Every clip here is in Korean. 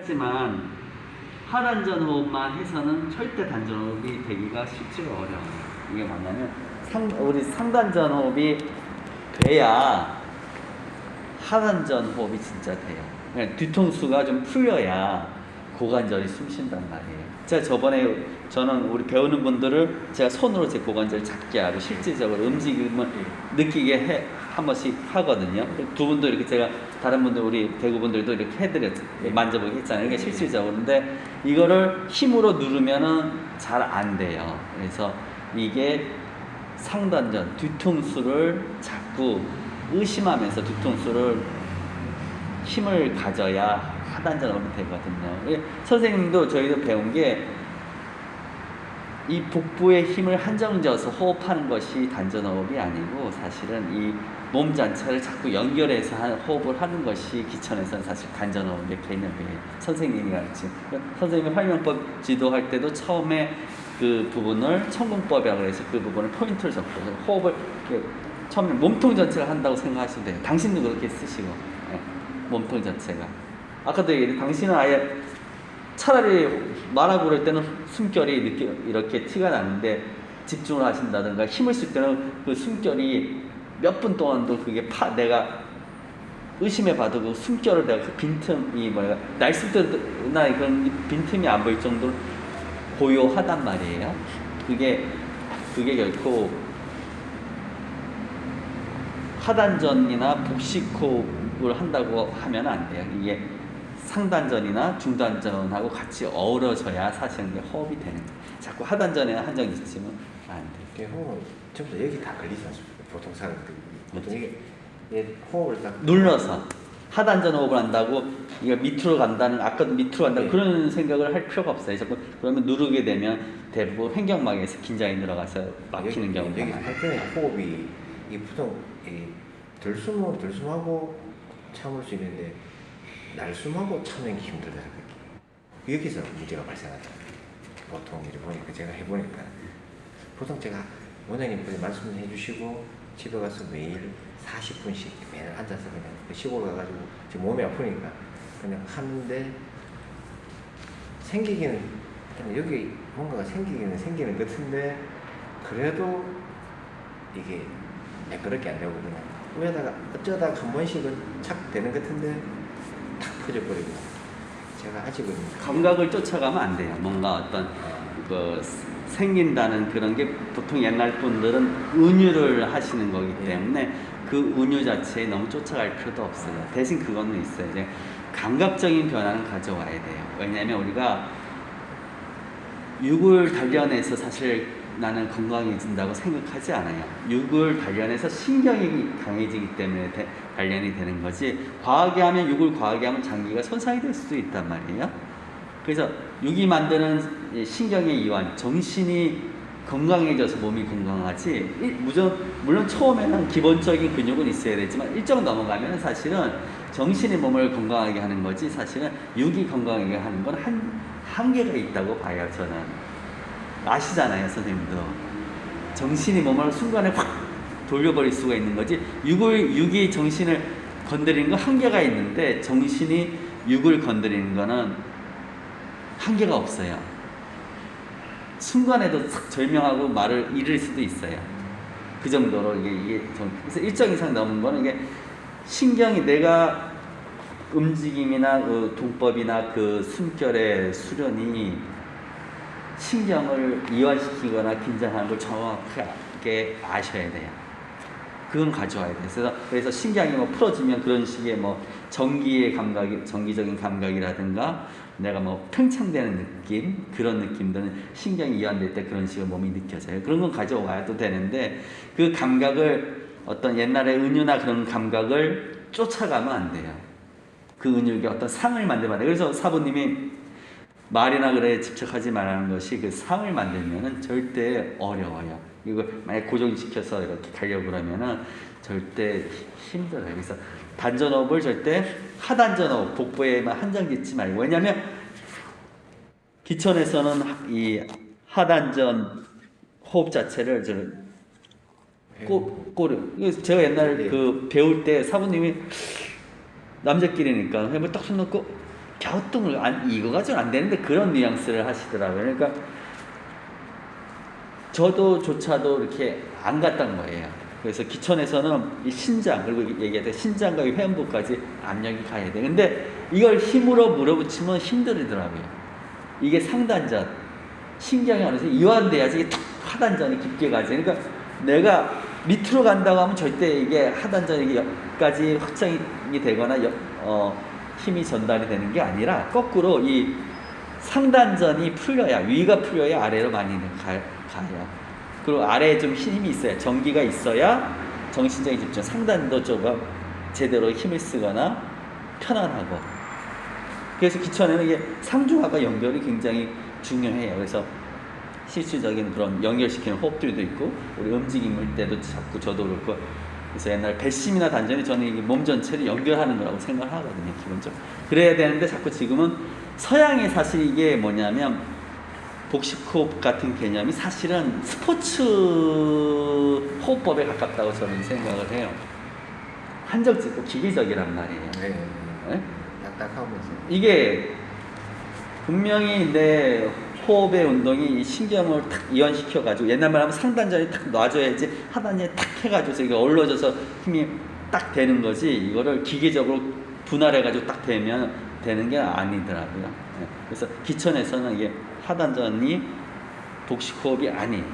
하지만 하단전 호흡만 해서는 절대 단전 호흡이 되기가 쉽지가 어려워요. 이게 뭐냐면 우리 상단전 호흡이 돼야 하단전 호흡이 진짜 돼요. 그러니까 뒤통수가 좀 풀려야 고관절이 숨 쉰단 말이에요. 제가 저는 우리 배우는 분들을 제가 손으로 제 고관절을 잡게 하고 실질적으로 움직임을 느끼게 한 번씩 하거든요. 두 분도 이렇게 제가 다른 분들 우리 대구분들도 이렇게 해드렸죠. 만져보게 했잖아요. 그러니까 실질적으로. 근데 이거를 힘으로 누르면은 잘 안 돼요. 그래서 이게 상단전, 뒤통수를 자꾸 의심하면서 뒤통수를 힘을 가져야 하단전 호흡이 되거든요. 선생님도 저희도 배운 게 이 복부에 힘을 한정져서 호흡하는 것이 단전 호흡이 아니고 사실은 이 몸 자체를 자꾸 연결해서 호흡을 하는 것이 기천에서는 사실 단전 호흡의 개념이에요. 선생님이 가르친 선생님이 활명법 지도할 때도 처음에 그 부분을 천궁법이라고 해서 그 부분을 포인트를 잡고 호흡을 처음에 몸통 전체를 한다고 생각하시면 돼요. 당신도 그렇게 쓰시고 몸통 자체가 아까도 얘기했는데 당신은 아예 차라리 말하고 그럴 때는 숨결이 이렇게 티가 나는데 집중을 하신다든가 힘을 쓸 때는 그 숨결이 몇 분 동안도 그게 내가 의심해 봐도 그 숨결을 내가 그 빈틈이 날 쓸 때나 그런 빈틈이 안 보일 정도로 고요하단 말이에요. 그게 결코 하단전이나 복식호흡을 한다고 하면 안 돼요. 이게 상단전이나 중단전하고 같이 어우러져야 사실은 호흡이 되는 거예요. 자꾸 하단전에 한정 있으시면 안 돼요. 호흡은 전부 다 여기 다 걸리지 않습니까? 보통 사람들. 보통 이게 호흡을 딱 눌러서 하단전 호흡을 한다고 이거 밑으로 간다는 아까도 밑으로 간다 그런 생각을 할 필요가 없어요. 자꾸 그러면 누르게 되면 대부분 횡격막에서 긴장이 늘어가서 막히는 경우가 많아요. 많아요. 할 때는 호흡이 보통 들숨은 들숨하고 참을 수 있는데 날숨하고 참는 게 힘들다. 여기서 문제가 발생하죠. 보통 이렇게 보니까 제가 해보니까 보통 제가 원장님께서 말씀해 주시고 집에 가서 매일 40분씩 매일 앉아서 그냥 시골 가가지고 지금 몸이 아프니까 그냥 하는데 생기기는 여기 뭔가가 생기기는 생기는 것 같은데 그래도 이게 매끄럽게 안 되고 그냥 위에다가 어쩌다가 한 번씩은 착 되는 것 같은데 탁 퍼져버리고 제가 아직은 감각을 쫓아가면 안 돼요. 뭔가 어떤 그 생긴다는 그런 게 보통 옛날 분들은 은유를 하시는 거기 때문에 그 은유 자체에 너무 쫓아갈 필요도 없어요. 대신 그거는 있어요. 이제 감각적인 변화는 가져와야 돼요. 왜냐하면 우리가 육을 단련해서 사실 나는 건강해진다고 생각하지 않아요. 육을 단련해서 신경이 강해지기 때문에 단련이 되는 거지 과하게 하면 육을 과하게 하면 장기가 손상이 될 수도 있단 말이에요. 그래서 육이 만드는 신경의 이완, 정신이 건강해져서 몸이 건강하지 물론 처음에는 기본적인 근육은 있어야 되지만 일정 넘어가면 사실은 정신이 몸을 건강하게 하는 거지 사실은 육이 건강하게 하는 건 한계가 있다고 봐요. 저는 아시잖아요 선생님도 정신이 몸을 순간에 확 돌려버릴 수가 있는 거지 육이 정신을 건드리는 건 한계가 있는데 정신이 육을 건드리는 거는 한계가 없어요. 순간에도 싹 절명하고 말을 잃을 수도 있어요. 그 정도로 그래서 일정 이상 넘은 거는 이게 신경이 내가 움직임이나 그 동법이나 그 숨결의 수련이 신경을 이완시키거나 긴장하는 걸 정확하게 아셔야 돼요. 그건 가져와야 돼요. 그래서 신경이 풀어지면 그런 식의 정기적인 감각이라든가 내가 팽창되는 느낌, 그런 느낌들은 신경이 이완될 때 그런 식으로 몸이 느껴져요. 그런 건 가져와도 되는데 그 감각을 어떤 옛날의 은유나 그런 감각을 쫓아가면 안 돼요. 그 은유가 어떤 상을 만들면 안 돼요. 그래서 사부님이 말이나 글에 집착하지 말라는 것이 그 상을 만들면은 절대 어려워요. 이거 만약 고정시켜서 이렇게 가려고 그러면은 절대 힘들어요. 그래서 단전호흡을 절대 하단전호흡, 복부에만 한정 짓지 말고. 왜냐면 기천에서는 이 하단전 호흡 자체를 제가 옛날 그 배울 때 사부님이 남자끼리니까 힘을 딱 손 놓고 갸우뚱을 이거 가지고는 안 되는데 그런 뉘앙스를 하시더라고요. 그러니까 저도조차도 이렇게 안 갔던 거예요. 그래서 기천에서는 이 신장, 그리고 얘기할 때 신장과 이 회음부까지 압력이 가야 돼. 근데 이걸 힘으로 물어붙이면 힘들더라고요. 이게 상단전, 신경이 어느새 이완돼야지 이게 탁 하단전이 깊게 가지. 그러니까 내가 밑으로 간다고 하면 절대 이게 하단전까지 확장이 되거나 힘이 전달이 되는 게 아니라 거꾸로 이 상단전이 풀려야, 위가 풀려야 아래로 많이 가요. 그리고 아래에 좀 힘이 있어야, 전기가 있어야 정신적인 집중, 상단도 조금 제대로 힘을 쓰거나 편안하고. 그래서 기천에는 이게 상중하가 연결이 굉장히 중요해요. 그래서 실질적인 그런 연결시키는 호흡들도 있고, 우리 움직임일 때도 자꾸 저도 그렇고, 그래서 옛날 배심이나 단전이 저는 이게 몸 전체를 연결하는 거라고 생각하거든요, 기본적으로. 그래야 되는데 자꾸 지금은 서양의 사실 이게 뭐냐면 복식호흡 같은 개념이 사실은 스포츠 호흡법에 가깝다고 저는 생각을 해요. 한정짓고 기계적이란 말이에요. 네. 네? 딱딱하면서. 이게 분명히 내 호흡의 운동이 이 신경을 탁 이완시켜가지고, 옛날 말하면 상단전이 탁 놔줘야지 하단전이 탁 해가지고 이게 올라져서 힘이 딱 되는 거지, 이거를 기계적으로 분할해가지고 딱 되면 되는 게 아니더라고요. 네. 그래서 기천에서는 이게 하단전이 복식호흡이 아니에요.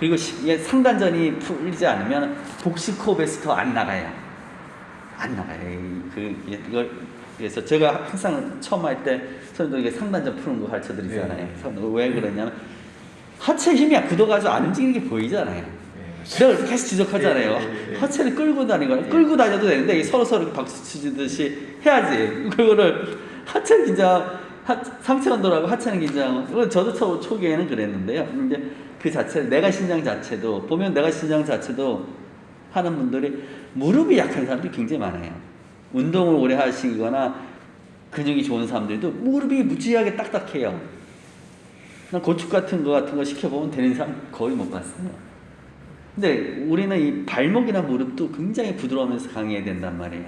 그리고 이게 상단전이 풀리지 않으면 복식호흡에서 더 안 나가요. 안 나가요. 이걸 그래서 제가 항상 처음 할 때 선생님들 상단전 푸는 거 가르쳐 드리잖아요. 네. 왜 그러냐면 하체 힘이 굳어가지고 안 움직이는 게 보이잖아요. 제가 계속 지적하잖아요. 하체를 끌고 다니고, 끌고 다녀도 되는데 서로 박수 치듯이 해야지. 그거를 하체 긴장, 상체 운동하고 하체는 긴장. 저도 초기에는 그랬는데요. 근데 그 자체, 내가 신장 자체도 보면 내가 신장 자체도 하는 분들이 무릎이 약한 사람들이 굉장히 많아요. 운동을 오래 하시거나 근육이 좋은 사람들도 무릎이 무지하게 딱딱해요. 고축 같은 거 시켜보면 되는 사람 거의 못 봤어요. 근데 우리는 이 발목이나 무릎도 굉장히 부드러우면서 강해야 된단 말이에요.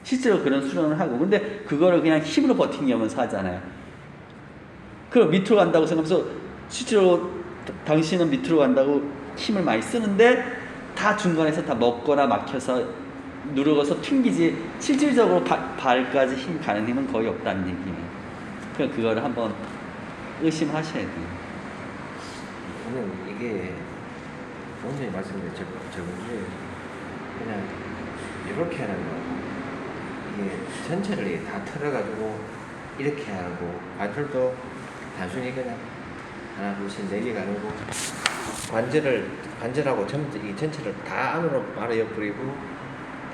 실제로 그런 수련을 하고, 근데 그거를 그냥 힘으로 버티면서 하잖아요. 그럼 밑으로 간다고 생각하면서 실제로 당신은 밑으로 간다고 힘을 많이 쓰는데 다 중간에서 다 먹거나 막혀서 누르고서 튕기지, 실질적으로 발까지 힘 가는 힘은 거의 없다는 얘기예요. 그러니까 그거를 한번 의심하셔야 돼요. 저는 이게 원장님 말씀드린 저번주에 그냥 이렇게 하는 거, 이게 전체를 다 털어가지고 이렇게 하고, 발털도 단순히 그냥 하나 둘씩 내리가 아니고 관절하고 이 전체를 다 안으로 말아버리고,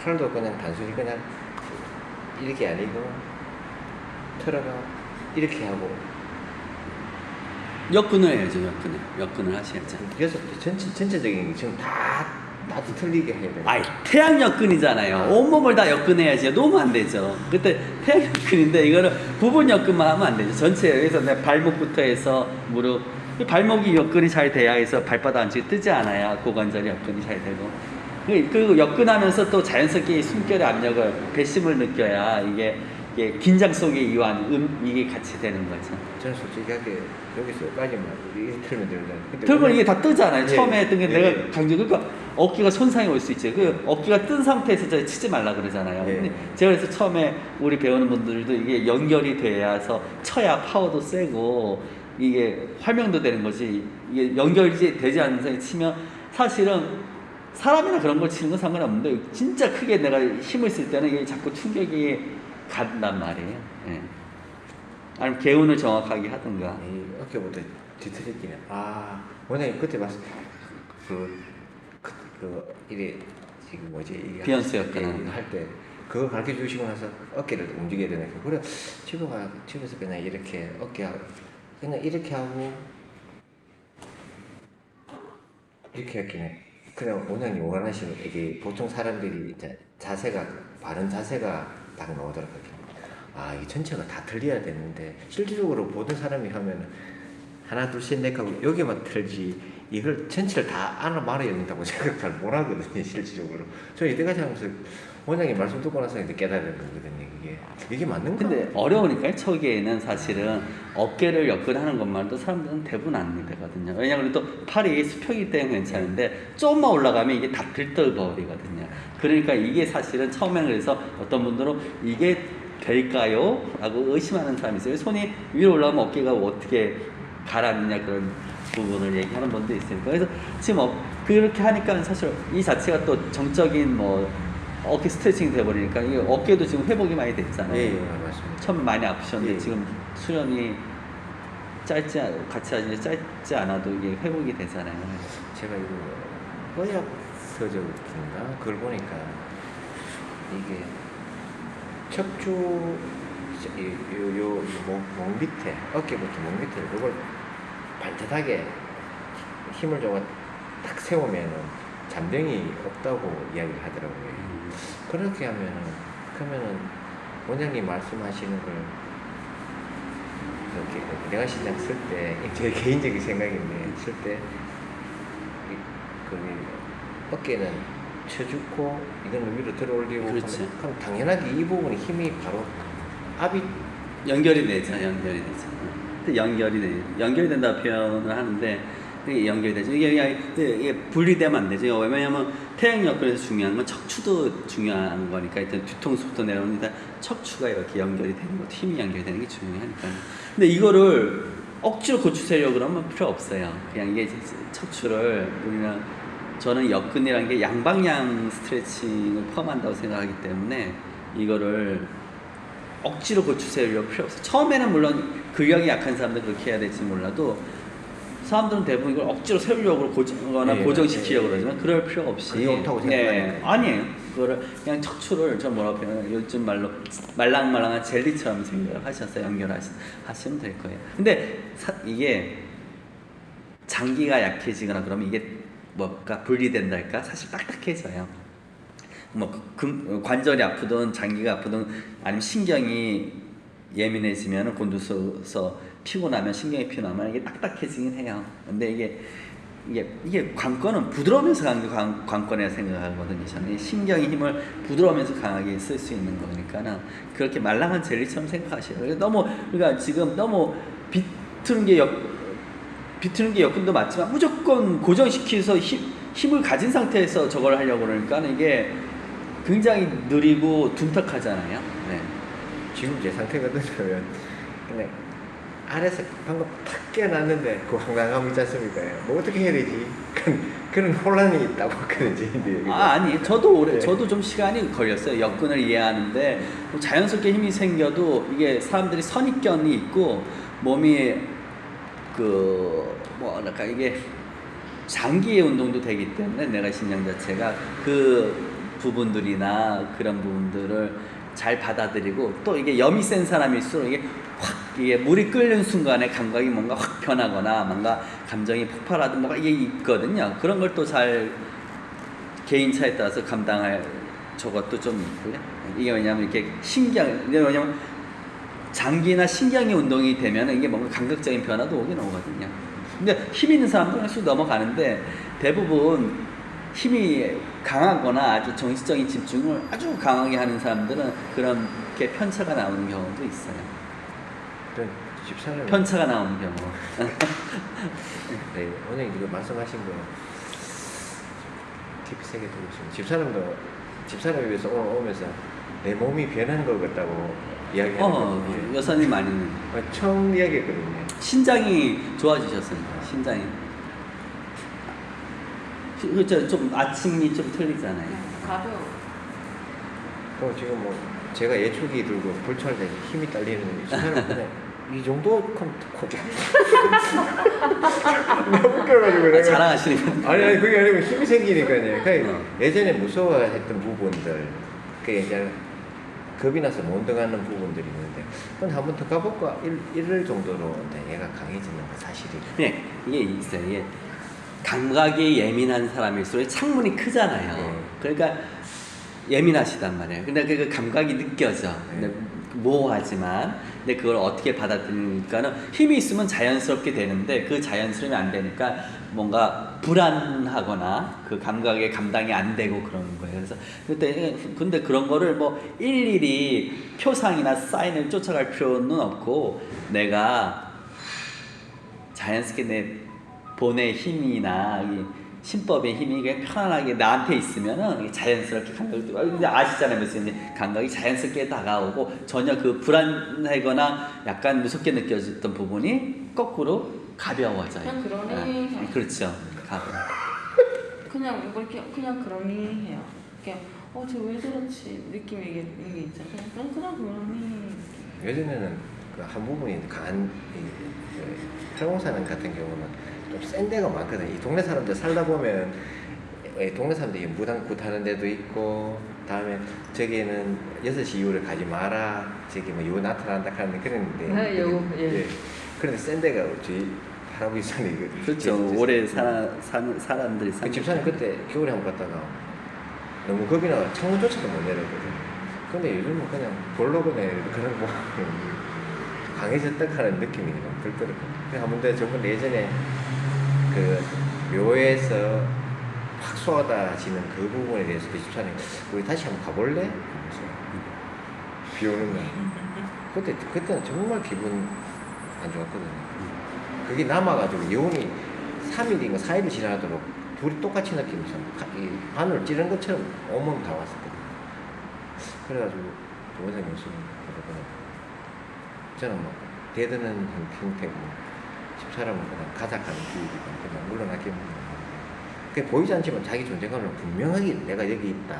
팔도 그냥 단순히 그냥 이렇게 아니고 털어가 이렇게 하고. 역근을 해야죠. 역근을 하셔야죠. 그래서 전체적인 게 지금 다 틀리게 해야 돼요. 아이, 태양 역근이잖아요. 온몸을 다 역근해야지. 놓으면 안 되죠. 그때 태양 역근인데 이거는 부분 역근만 하면 안 되죠. 전체, 그래서 내 발목부터 해서 무릎, 발목이 역근이 잘 돼야 해서 발바닥 안쪽에 뜨지 않아야 고관절이 역근이 잘 되고, 그리고 역근하면서 또 자연스럽게 숨결의 압력을, 배심을 느껴야 이게 긴장 속의 이완, 이게 같이 되는 거죠. 저는 솔직하게 여기서까지만 이렇게 틀면 되잖아요. 틀면 이게 다 뜨잖아요. 처음에 뜬 게 네. 내가 강조, 그러니까 어깨가 손상이 올 수 있죠. 그 어깨가 뜬 상태에서 저 치지 말라 그러잖아요. 네. 근데 제가 그래서 처음에 우리 배우는 분들도 이게 연결이 돼야서 쳐야 파워도 세고 이게 활명도 되는 거지. 이게 연결이 되지 않는 상황에 치면 사실은 사람이나 그런 걸 치는 건 상관없는데 진짜 크게 내가 힘을 쓸 때는 이게 자꾸 충격이 간단 말이에요. 예. 아니면 개운을 정확하게 하든가. 이 어깨부터 뒤틀리기는. 원장님 그때 봤을 이게 지금 뭐지? 비욘세 역근 할 때 그거 가르쳐 주시고 나서 어깨를 움직여야 되는 거. 그래 집에서 그냥 이렇게 어깨하고 그냥 이렇게 하고 이렇게 할게네. 그냥 원장님 원하시는 이게 보통 사람들이 이제 자세가 바른 자세가 딱 나오더라고요. 이 전체가 다 틀려야 되는데 실질적으로 모든 사람이 하면 하나 둘 셋 넷 하고 여기만 틀지 이걸 전체를 다 알아 말아야 된다고 생각 잘 못하거든요, 실질적으로. 저 이때까지 하면서 원장님 말씀 듣고 나서 이제 깨달은 거거든요, 이게 맞는가? 근데 어려우니까요. 초기에는 사실은 어깨를 역근하는 것만도 사람들은 대부분 안 되거든요. 왜냐하면 또 팔이 수평이기 때문에 괜찮은데 조금만 올라가면 이게 다 들떠버리거든요. 그러니까 이게 사실은 처음에는 그래서 어떤 분들은 이게 될까요? 라고 의심하는 사람이 있어요. 손이 위로 올라가면 어깨가 어떻게 가라앉냐 그런 부분을 얘기하는 분도 있으니까. 그래서 지금 그렇게 하니까 사실 이 자체가 또 정적인 뭐 어깨 스트레칭이 돼버리니까 이게 어깨도 지금 회복이 많이 됐잖아요. 예, 맞습니다. 처음에 많이 아프셨는데 예. 지금 수련이 같이 하지 짧지 않아도 이게 회복이 되잖아요. 제가 이거 의학 서적인가 그걸 보니까 이게 척추 목 밑에 어깨부터 목 밑에 그걸 반듯하게 힘을 줘가 딱 세우면은 잔병이 없다고 이야기를 하더라고요. 그렇게 그러면은 원장님 말씀하시는 걸 이렇게 내가 신장 쓸 때 제 개인적인 생각인데 쓸 때 어깨는 쳐주고 이거는 위로 들어올리고 그렇지. 그럼 당연하게 이 부분이 힘이 바로 압이 연결이 되죠. 근데 연결이 된다 표현을 하는데 이게 연결이 되죠. 이게 분리되면 안 되죠. 왜냐하면 태양역에서 중요한 건 척추도 중요한 거니까 일단 뒤통수부터 내려오니까 척추가 이렇게 연결이 되는 것도 힘이 연결이 되는 게 중요하니까요. 근데 이거를 억지로 고치려고 그러면 필요 없어요. 그냥 이게 척추를 저는 역근이라는 게 양방향 스트레칭을 포함한다고 생각하기 때문에 이거를 억지로 고치려고 필요 없어요. 처음에는 물론 근력이 약한 사람들 그렇게 해야 될지 몰라도 사람들은 대부분 이걸 억지로 세우려고 고치거나 고정시키려고 그러지만 그럴 필요 없이 그게 옳다고 생각하니까. 아니에요. 그거를 그냥 척추를 저 뭐라고 표현해요? 요즘 말로 말랑말랑한 젤리처럼 생각을 하셔서 연결하시면 될 거예요. 근데 이게 장기가 약해지거나 그러면 이게 뭐가 분리된달까? 사실 딱딱해져요. 관절이 아프든 장기가 아프든 아니면 신경이 예민해지면 곤두서서 피곤하면 신경이 피곤하면 이게 딱딱해지긴 해요. 근데 이게 관건은 부드러우면서 가는 게 관건이라 생각하거든요. 저는 신경의 힘을 부드러우면서 강하게 쓸 수 있는 거니까는 그렇게 말랑한 젤리처럼 생각하셔요. 그러니까 지금 너무 비트는 게 역근도 맞지만 무조건 고정시켜서 힘을 가진 상태에서 저걸 하려고 그러니까 이게 굉장히 느리고 둔탁하잖아요. 네. 지금 제 상태가 어떠냐면 그냥 아래서 방금 탁 깨어났는데 그 황당함 있지 않습니까? 뭐 어떻게 해야 되지? 그런 혼란이 있다고 하거든요. 아니 저도 좀 시간이 걸렸어요. 역근을 이해하는데 뭐 자연스럽게 힘이 생겨도 이게 사람들이 선입견이 있고 몸이 뭐랄까 이게 장기의 운동도 되기 때문에 내가 신장 자체가 그 부분들이나 그런 부분들을 잘 받아들이고 또 이게 염이 센 사람일수록 이게 물이 끓는 순간에 감각이 뭔가 확 변하거나 뭔가 감정이 폭발하든 뭐가 이게 있거든요. 그런 걸 또 잘 개인차에 따라서 감당할 저것도 좀 있고요. 이게 왜냐면 왜냐면 장기나 신경의 운동이 되면 이게 뭔가 감각적인 변화도 오긴 오거든요. 근데 힘 있는 사람들은 쑥 넘어가는데 대부분 힘이 강하거나 아주 정신적인 집중을 아주 강하게 하는 사람들은 그렇게 편차가 나오는 경우도 있어요. 집사람 편차가 나오는 경우. 네, 오늘 이거 말씀하신 거 깊이 새겨 두고 있습니다. 집사람에 비해서 오늘 오면서 내 몸이 변한 것 같다고 이야기하는 여사님 많이 처음 이야기했거든요. 신장이 좋아지셨습니다. 신장이 그렇죠. 좀 아침이 좀 틀리잖아요. 가벼워. 지금 뭐 제가 예초기 들고 불철 때 힘이 딸리는 집사람 그냥 이 정도 너무 웃겨가지고 내가 자랑하시니까. 아니 그게 아니고 힘이 생기니까요. 그러니까 예전에 무서워했던 부분들 그 이제 겁이 나서 못 들어가는 부분들이 있는데 그건 한번 더 가볼까 이럴 정도로 얘가 강해지는 건 사실이에요. 네, 이게 있어요. 이게 감각이 예민한 사람일수록 창문이 크잖아요. 그러니까 예민하시단 말이에요. 근데 그 감각이 느껴져. 근데 모호하지만 근데 그걸 어떻게 받아들이니까는 힘이 있으면 자연스럽게 되는데 그 자연스러움이 안 되니까 뭔가 불안하거나 그 감각에 감당이 안 되고 그러는 거예요. 그래서 그때 근데 그런 거를 뭐 일일이 표상이나 사인을 쫓아갈 필요는 없고 내가 자연스럽게 내 본의 힘이나 이 신법의 힘이 그냥 편안하게 나한테 있으면은 자연스럽게 감각이 근데 아시잖아요. 무슨 감각이 자연스럽게 다가오고 전혀 그 불안하거나 약간 무섭게 느껴졌던 부분이 거꾸로 가벼워져요. 그냥 그러니 네, 그렇죠. 가벼워. 그냥 뭐 이렇게 그냥 그러니 해요. 그냥 저 왜 저렇지 느낌이 이게 있잖아. 그냥 그러니. 예전에는 그 한 부분이 강한 팔공사는 같은 경우는 좀 센 데가 많거든요. 이 동네 사람들 살다 보면 동네 사람들이 무당 굿하는 데도 있고 다음에 저기는 6시 이후를 가지 마라 저기 뭐 요 나타난다 하는 그런데 예. 그런데 센 데가 저희 할아버지 산이 그렇죠. 오래 사는 사람들이 그 집사님 그때 겨울에 한번 갔다가 너무 겁이 나서 창문조차도 못 내렸거든. 근데 요즘은 그냥 볼로그네 그런 뭐 강해졌다 하는 느낌이 막 들더라고요. 그래서 한번 더 저번 예전에 그 묘에서 확 쏟아지는 그 부분에 대해서 그 집사님 우리 다시 한번 가볼래? 그래서 비 오는 날 그때는 정말 기분 안 좋았거든요. 그게 남아가지고 여운이 3일인가 4일이 지나도록 둘이 똑같이 느끼면서 이 바늘 찌른 것처럼 온몸 다 왔었거든요. 그래가지고 조원생 교수님 그러더라고요. 저는 뭐 대드는 한 평택 집사람은 그냥 가작하는 기획이고 그냥 물러나게 그게 보이지 않지만 자기 존재감을 분명하게 내가 여기 있다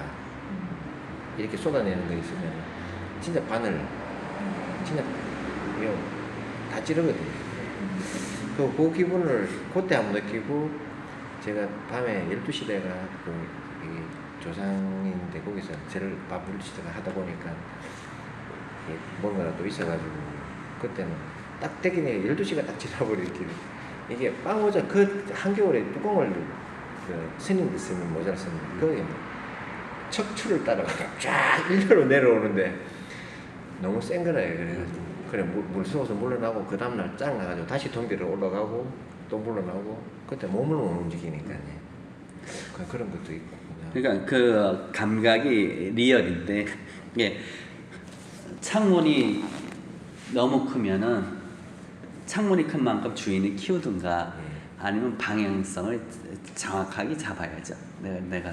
이렇게 쏟아내는 거 있으면 진짜 바늘 진짜 이거 다 찌르거든요. 그 기분을 그때 한번 느끼고 제가 밤에 12시 대가 그 조상인데 거기서 저를 밥 12시대가 하다 보니까 뭔가가 또 있어가지고 그때는 딱 되기네 12시가 딱 지나버리길래 이게 빵 모자 그 한겨울에 뚜껑을 그 스님들 쓰는 모자를 쓰는데 그게 뭐 척추를 따라가 쫙 일렬로 내려오는데 너무 센 거라요. 그래가지고 그래 물속에서 물러나고 그 다음날 짱 나가지고 다시 동비로 올라가고 또 물러나고 그때 몸을 못 움직이니까요. 그런 것도 있고 그러니까 그 감각이 리얼인데 이게 창문이 너무 크면은 창문이 큰 만큼 주인이 키우든가 아니면 방향성을 정확하게 잡아야죠. 내가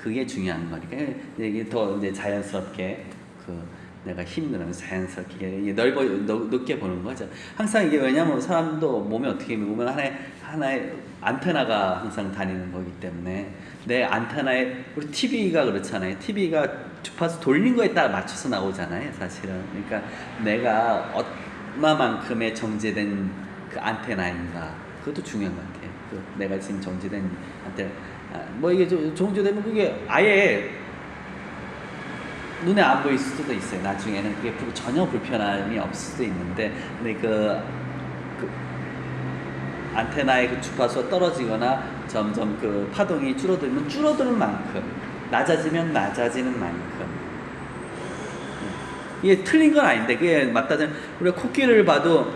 그게 중요한 거니까 이게 더 이제 자연스럽게 내가 힘들면 자연스럽게 넓게 보는 거죠. 항상 이게 왜냐면 사람도 몸에 어떻게 보면 하나의 안테나가 항상 다니는 거기 때문에 내 안테나에 우리 TV가 그렇잖아요. TV가 주파수 돌린 거에 따라 맞춰서 나오잖아요. 사실은 그러니까 내가 얼마만큼의 정제된 그 안테나인가 그것도 중요한 것 같아요. 내가 지금 정제된 안테나 뭐 이게 정제되면 그게 아예 눈에 안 보일 수도 있어요. 나중에는 그게 전혀 불편함이 없을 수도 있는데 근데 그 안테나의 그 주파수가 떨어지거나 점점 그 파동이 줄어들면 줄어드는 만큼 낮아지면 낮아지는 만큼 이게 틀린 건 아닌데 그게 맞다면 우리가 코끼리를 봐도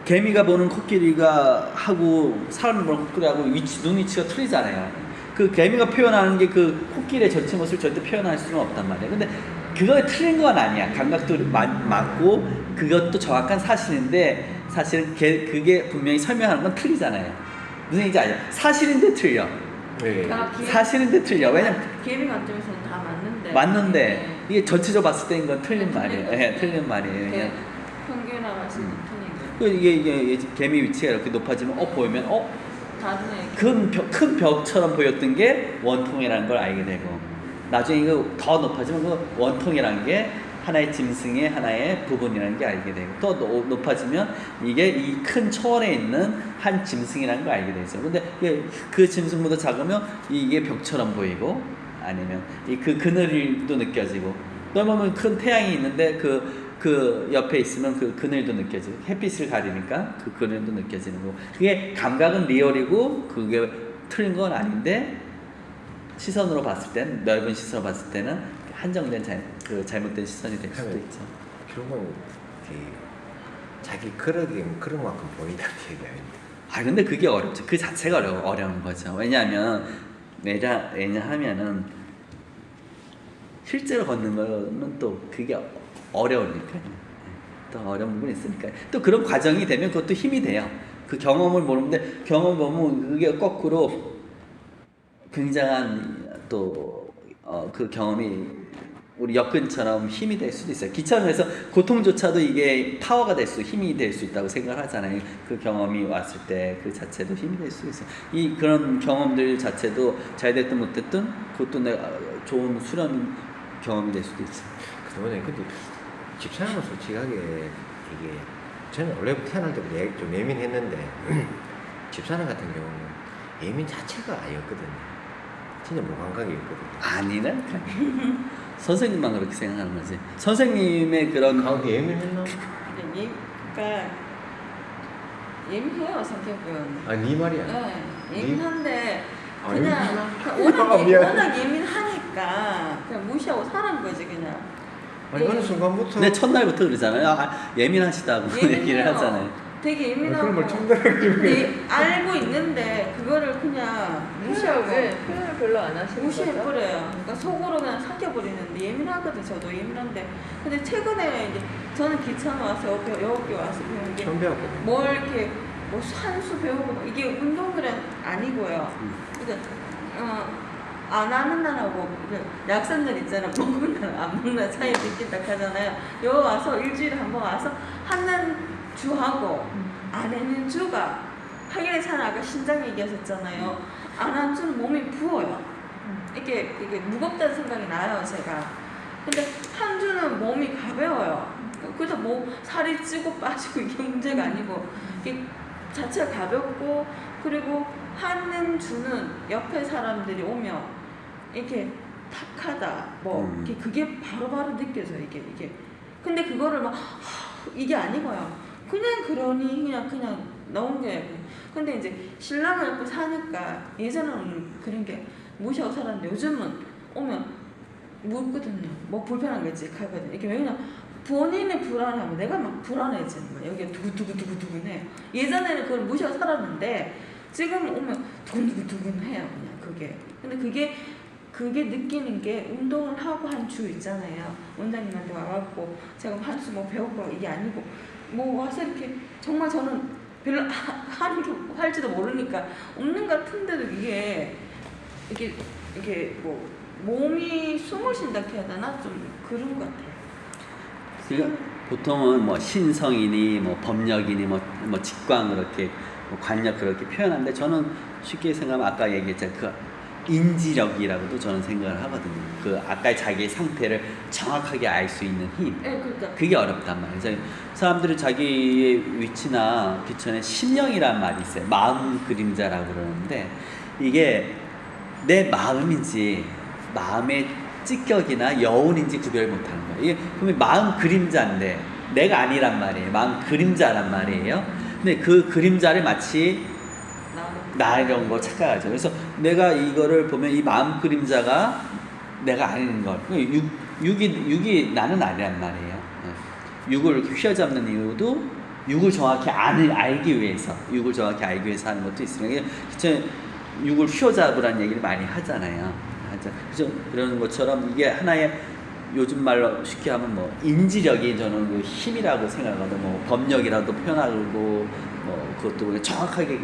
개미가 보는 코끼리가 하고 사람이 보는 코끼리하고 눈 위치가 틀리잖아요. 그 개미가 표현하는 게 그 코끼리의 전체 모습을 절대 표현할 수는 없단 말이에요. 근데 그거에 틀린 건 아니야. 감각도 맞고 그것도 정확한 사실인데 사실은 그게 분명히 설명하는 건 틀리잖아요. 무슨 얘기인지 알죠? 사실인데 틀려. 네. 사실인데 틀려. 왜냐면 개미 관점에서는 다 맞는데 이게 전체적으로 봤을 때 이건 틀린 말이에요. 틀린 말이에요. 평균화라서 틀린 이게 개미 위치가 이렇게 높아지면 보이면 큰 벽처럼 보였던 게 원통이라는 걸 알게 되고 나중에 이거 더 높아지면 그 원통이라는 게 하나의 짐승의 하나의 부분이라는 게 알게 되고 또 높아지면 이게 이 큰 초원에 있는 한 짐승이라는 걸 알게 되죠. 근데 그 짐승보다 작으면 이게 벽처럼 보이고 아니면 그 그늘도 느껴지고 넓으면 큰 태양이 있는데 그 옆에 있으면 그 그늘도 느껴지고 햇빛을 가리니까 그 그늘도 느껴지는 거고 그게 감각은 리얼이고 그게 틀린 건 아닌데 시선으로 봤을 때는 넓은 시선으로 봤을 때는 한정된 그 잘못된 시선이 될 수도 그러면 있죠. 결국은 자기 그런 만큼 보인다는 얘기야. 아 근데 그게 어렵죠. 그 자체가 어려운 거죠. 왜냐하면은 실제로 걷는 거는 또 그게 어려우니까 또 어려운 부분이 있으니까 또 그런 과정이 되면 그것도 힘이 돼요. 그 경험을 모르는데 경험을 보면 그게 거꾸로 굉장한 또 그 경험이 우리 역근처럼 힘이 될 수도 있어요. 기차에서 고통조차도 이게 파워가 될 수, 힘이 될 수 있다고 생각을 하잖아요. 그 경험이 왔을 때 그 자체도 힘이 될 수 있어요. 그런 경험들 자체도 잘 됐든 못 됐든 그것도 내가 좋은 수련 경험이 될 수도 있어요. 그동안에 근데 집사람은 솔직하게 이게 저는 원래부터 태어날 때부터 좀 예민했는데 집사람 같은 경우는 예민 자체가 아니었거든요. 진짜 무감각이었거든요. 아니라니까. 선생님만 그렇게 생각하는 거지. 선생님의 그런 가운데 예민했나? 그러니까 예민해요 성격은. 아, 네 말이야. 네, 예민한데 아, 그냥 예민하나? 워낙 예민하니까 그냥 무시하고 사는 거지 그냥. 아니 어느 순간부터 근데 첫날부터 그러잖아요. 예민하시다고 예민해요. 얘기를 하잖아요. 되게 예민하고 그런 걸 처음 알고 있는데 그거를 그냥 무시하고 표현을 별로 안 하시는 거죠? 무시해버려요. 그러니까 속으로 그냥 삼켜버리는데 예민하거든. 저도 예민한데 근데 최근에 이제 저는 기차 와서 여기 와서 배운 게 처음 배웠거든요. 뭘 이렇게 뭐 산수 배우고 막 이게 운동은 아니고요. 그러니까 안 하는 날하고 약산들 있잖아. 먹는 날 안 먹는 날 차이 느낀다 하잖아요. 여기 와서 일주일에 한 번 와서 하는 주하고 안 하는 주가 하기는 잘 아까 신장 얘기하셨잖아요. 안 하는 주는 몸이 부어요. 이게 무겁다는 생각이 나요 제가. 근데 한 주는 몸이 가벼워요. 그래서 뭐 살이 찌고 빠지고 이게 문제가 아니고 이게 자체가 가볍고 그리고 하는 주는 옆에 사람들이 오면 이렇게 탁하다 뭐 이렇게 그게 바로바로 느껴져요 이게. 근데 그거를 막 이게 아니고요. 그러니 그냥 나온 게. 근데 이제 신랑을 옆에 사니까 예전에는 그런 게 무시하고 살았는데 요즘은 오면 묻거든요. 뭐 불편한 거 있지 하거든요. 이게 왜냐면 본인이 불안하면 내가 막 불안해지는 거예요. 여기가 두근두근해. 예전에는 그걸 무시하고 살았는데 지금 오면 두근두근해요. 그냥 그게. 근데 그게 느끼는 게 운동을 하고 한 주 있잖아요. 원장님한테 와갖고 제가 한 수 뭐 배웠고 이게 아니고 뭐 와서 이렇게 정말 저는 별로 할지도 모르니까 없는 것 같은데도 이게 뭐 몸이 숨을 쉰다 해야 되나 좀 그런 것 같아요. 그러니까 보통은 뭐 신성이니 뭐 법력이니 뭐 직관 그렇게 뭐 관력 그렇게 표현하는데 저는 쉽게 생각하면 아까 얘기했잖아요. 그 인지력이라고도 저는 생각을 하거든요. 그 아까 자기의 상태를 정확하게 알 수 있는 힘. 네, 그러니까. 그게 어렵단 말이에요. 사람들이 자기의 위치나 기천에 심령이란 말이 있어요. 마음 그림자라고 그러는데 이게 내 마음인지 마음의 찌격이나 여운인지 구별 못하는 거예요. 이게 그러면 마음 그림자인데 내가 아니란 말이에요. 마음 그림자란 말이에요. 근데 그 그림자를 마치 나 이런 거 착각하죠. 그래서 내가 이거를 보면 이 마음 그림자가 내가 아닌 걸. 육이 나는 아니란 말이에요. 육을 휘어잡는 이유도 육을 정확히 알기 위해서, 육을 정확히 알기 위해서 하는 것도 있으니까 육을 휘어잡으라는 얘기를 많이 하잖아요. 그죠? 그러는 것처럼 이게 하나의 요즘 말로 쉽게 하면 뭐 인지력이 저는 그 힘이라고 생각하거든요. 뭐 법력이라도 표현하고 뭐 그것도 정확하게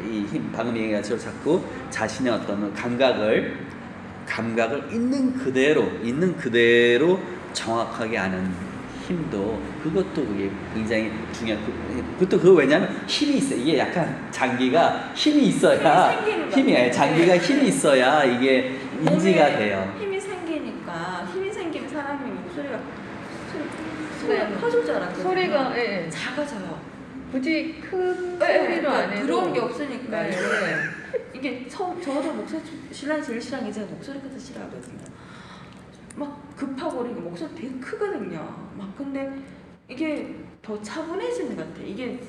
이 힘, 방금 얘기한 것처럼 자꾸 자신의 어떤 감각을 있는 그대로 정확하게 아는 힘도 그것도 그게 굉장히 중요한 그것도 왜냐하면 힘이 있어요. 이게 약간 장기가 힘이 있어야 장기가 힘이 있어야 이게 인지가 돼요. 힘이 생기면 사람이 목소리가 커질 줄 알았거든요. 소리가 작아져요. 굳이 큰 소리로 안 해도 그런 게 없으니까 네. 이게 저도 목소리 신랑이 제일 싫어하는 게 제가 목소리 크다 싫어하거든요. 막 급하고 그러니까 목소리 되게 크거든요. 막 근데 이게 더 차분해지는 것 같아. 이게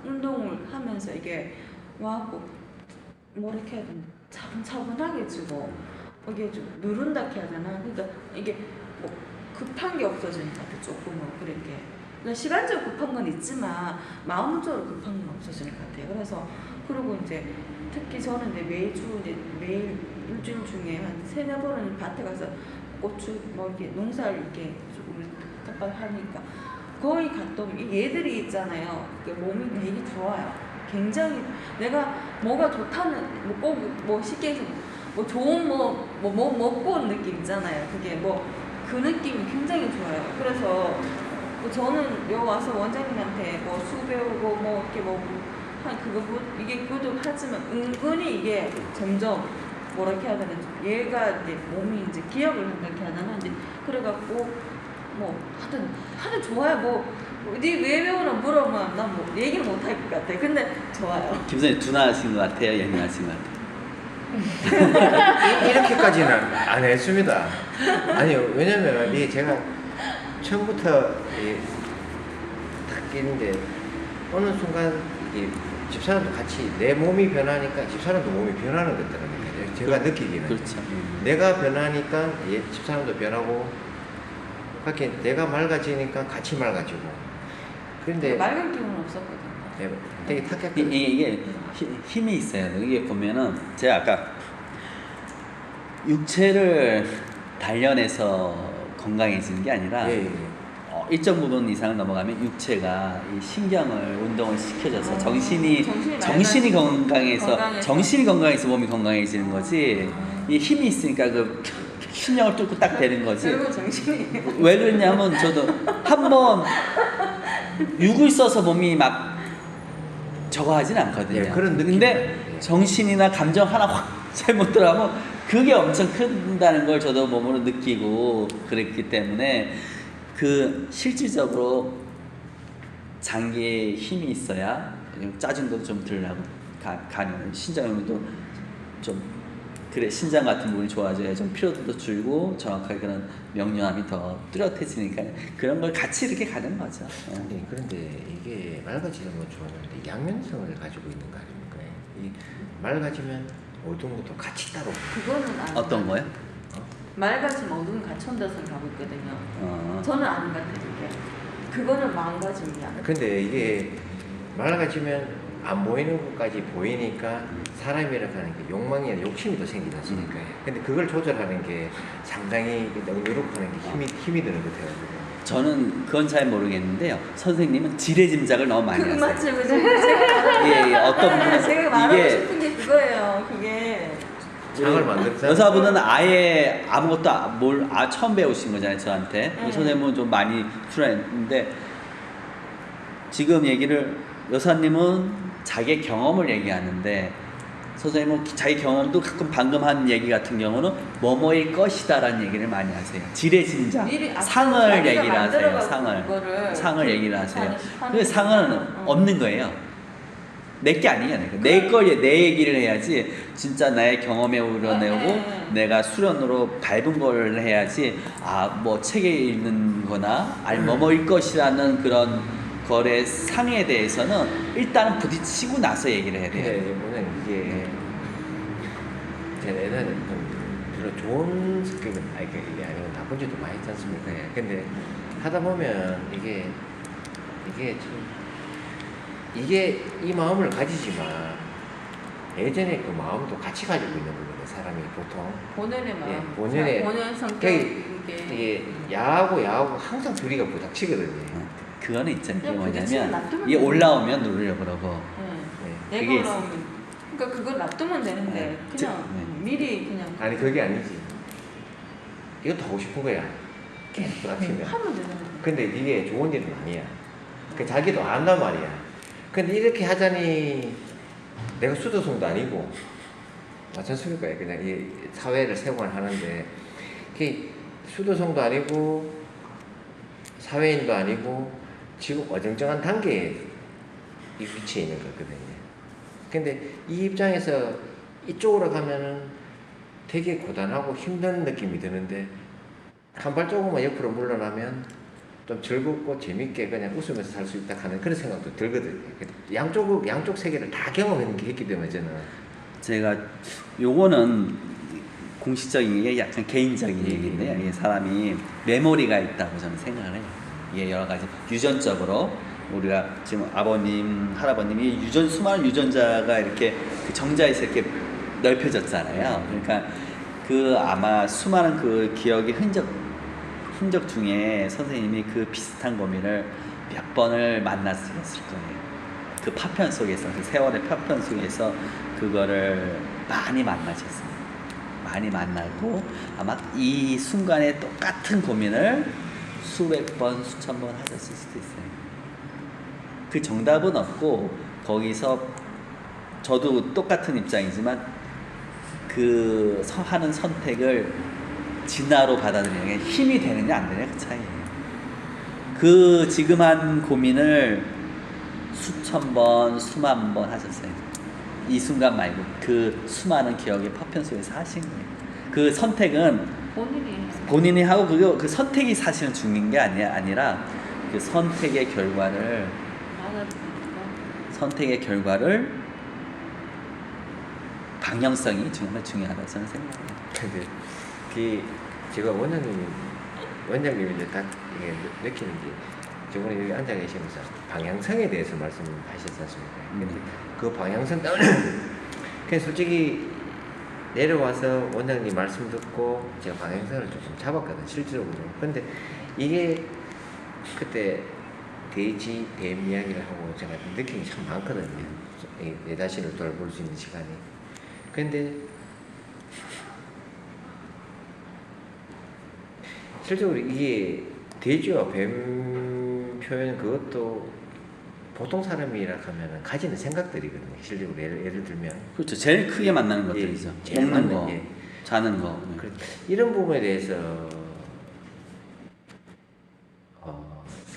운동을 하면서 이게 와갖고 뭐 이렇게 해야 되나 차분차분하게 주고 이게 좀 누른다 해야 되나. 그러니까 이게 급한 게 없어지는 것 같아. 조금은 그렇게. 그러니까 시간적으로 급한 건 있지만 마음적으로 급한 건 없어지는 것 같아요. 그래서 그리고 이제 특히 저는 이제 매일 일주일 중에 한 3-4번은 밭에 가서 고추 뭐 이렇게 농사를 이렇게 조금 하니까 거의 갔더니 얘들이 있잖아요. 몸이 되게 좋아요. 굉장히 내가 뭐가 좋다는 뭐 쉽게 해서 뭐 좋은 뭐 먹고 온 느낌 있잖아요. 그게 뭐 그 느낌이 굉장히 좋아요. 그래서 뭐 저는 여 와서 원장님한테 뭐 수 배우고 뭐 이렇게 한 그것도 하지만 은근히 이게 점점 뭐라 해야 되나 얘가 이제 몸이 이제 기억을 한다게 하나 이제 그래갖고 뭐 하여튼 좋아요. 뭐 어디 왜 배우나 물어보면 난 뭐 얘기를 못 할 것 같아. 근데 좋아요. 김선생님 둔하신 것 같아요, 예민하신 것 같아요. 이렇게까지는 안 했습니다. 아니요, 왜냐면 이게 제가 처음부터 딱 끼는데 어느 순간 이게 집사람도 같이 내 몸이 변하니까 집사람도 몸이 변하는 것 같더라고요. 제가 느끼기는. 그렇죠. 내가 변하니까 집사람도 변하고 그렇게 내가 맑아지니까 같이 맑아지고. 그런데 맑은 기운은 없었거든요. 되게 탁했거든요. 이게 힘이 있어요. 이게 보면은 제가 아까 육체를 단련해서 건강해지는 게 아니라 예. 일정 부분 이상 넘어가면 육체가 이 신경을 운동을 시켜줘서 정신이 건강해서 정신이 건강해서 몸이 건강해지는 거지. 이 힘이 있으니까 그 신경을 뚫고 딱 되는 거지. 결국 정신이 왜 그러냐면 저도 한번 육을 써서 몸이 막 저거 하진 않거든요. 예, 그런 느낌. 근데 정신이나 감정 하나 확 잘못 들어가면 그게 엄청 큰다는 걸 저도 몸으로 느끼고 그랬기 때문에 그 실질적으로 장기에 힘이 있어야 짜증도 좀 덜 나고 가는 신장염도 좀 그래 신장 같은 부분이 좋아져야 좀 피로도도 줄고 정확하게 그런 명료함이 더 뚜렷해지니까 그런 걸 같이 이렇게 가는 거죠. 그런데 이게 맑아지는 건 좋았는데 양면성을 가지고 있는 거 아닙니까? 이 맑아지면 어두운 것도 같이 따로. 그거는 안 어떤 거요? 맑아지면 어두운 같이 온다 생각하고 있거든요. 저는 안 같아요. 그거는 마음가짐이야. 근데 이게 맑아지면 안 보이는 것까지 보이니까 사람이라고 하는 게 욕망이나 욕심이 더 생기지 않습니까? 근데 그걸 조절하는 게 상당히 노력하는 게 힘이 드는 것 같아요. 저는 그건 잘 모르겠는데요. 선생님은 지레짐작을 너무 많이 하세요. 맞죠, 그죠? 제가 어떤 분은 제가 말하고 이게 싶은 게 그거예요. 그게 장을 만들자. 여자분은 아예 아무것도 처음 배우신 거잖아요, 저한테. 선생님은 좀 많이 출연했는데 지금 얘기를 여사님은 자기 경험을 얘기하는데 선생님은 자기 경험도 가끔 방금 한 얘기 같은 경우는 뭐뭐일 것이다라는 얘기를 많이 하세요. 지레짐작, 미리 상을 자기가 얘기를 하세요. 만들어가지고 그거를 상을 얘기를 하세요. 하는 그 상은 없는 거예요. 내 게 아니잖아요. 내 얘기를 해야지 진짜 나의 경험에 우러내고 내가 수련으로 밟은 걸 해야지 뭐 책에 읽는 거나 아니 뭐뭐일 것이라는 그런 거래 상에 대해서는 일단은 부딪히고 나서 얘기를 해야 돼요. 네, 뭐냐면 이게 제가 예전에 좀 별로 좋은 성격은 이게 아니고 나쁜 짓도 많이 했지 않습니까? 근데 하다 보면 이게 이 마음을 가지지만 예전에 그 마음도 같이 가지고 있는 거거든요. 사람이 보통 본연의 마음, 본연의 성격 이게 야하고 항상 둘이가 부닥치거든요. 그거는 있잖아요. 그게 그냥 부딪히면 뭐냐면 놔두면 이게 되는 올라오면 누르려고 그러고 내가 그게 올라오면 그러니까 그걸 놔두면 되는데 네. 그냥 미리 그냥 아니 그게 아니지. 이것도 하고 싶은 거야. 계속 부닥치면. 하면 되는 거야. 근데 이게 좋은 일은 아니야. 그 자기도 안단 말이야. 근데 이렇게 하자니 내가 수도승도 아니고 맞지 않습니까? 그냥 이 사회를 생활하는데 수도승도 아니고 사회인도 아니고 지금 어정쩡한 단계에 이 위치에 있는 거거든요. 근데 이 입장에서 이쪽으로 가면은 되게 고단하고 힘든 느낌이 드는데 한 발조금만 옆으로 물러나면 좀 즐겁고 재밌게 그냥 웃으면서 살 수 있다 하는 그런 생각도 들거든요. 양쪽 세계를 다 경험했기 때문에 저는 제가 요거는 공식적인 게 약간 개인적인 얘기인데요. 이게 사람이 메모리가 있다고 저는 생각을 해요. 이게 여러 가지 유전적으로 우리가 지금 아버님, 할아버님이 수많은 유전자가 이렇게 그 정자에서 이렇게 넓혀졌잖아요. 그러니까 그 아마 수많은 그 기억의 흔적 중에 선생님이 그 비슷한 고민을 몇 번을 만났을 거예요. 그 파편 속에서, 그 세월의 파편 속에서 그거를 많이 만나셨어요. 많이 만나고 아마 이 순간에 똑같은 고민을 수백 번, 수천 번 하셨을 수도 있어요. 그 정답은 없고 거기서 저도 똑같은 입장이지만 그 하는 선택을 진화로 받아들이는 게 힘이 되느냐 안 되느냐 그 차이예요. 그 지금 한 고민을 수천 번, 수만 번 하셨어요. 이 순간 말고 그 수많은 기억의 파편 속에서 하신 거예요. 그 선택은 본인이 하고 그 선택이 사실은 중요한 게 아니라 그 선택의 결과를 방향성이 정말 중요하다고 저는 생각해요. 근데 그 제가 원장님이 이제 딱 이게 느끼는 게 저번에 여기 앉아 계시면서 방향성에 대해서 말씀하셨지 않습니까? 근데 그 방향성 그냥 솔직히 내려와서 원장님 말씀 듣고 제가 방향성을 조금 잡았거든 실질적으로. 근데 이게 그때 대면 이야기를 하고 제가 느낀 게 참 많거든요. 내 자신을 돌아볼 수 있는 시간이. 근데 실질적으로 이게 돼지와 뱀 표현 그것도 보통 사람이라 하면 가지는 생각들이거든요. 실질적으로 예를 들면 그렇죠. 제일 크게 만나는 것들이죠. 제일 먹는 많은, 거, 예. 자는 거. 이런 부분에 대해서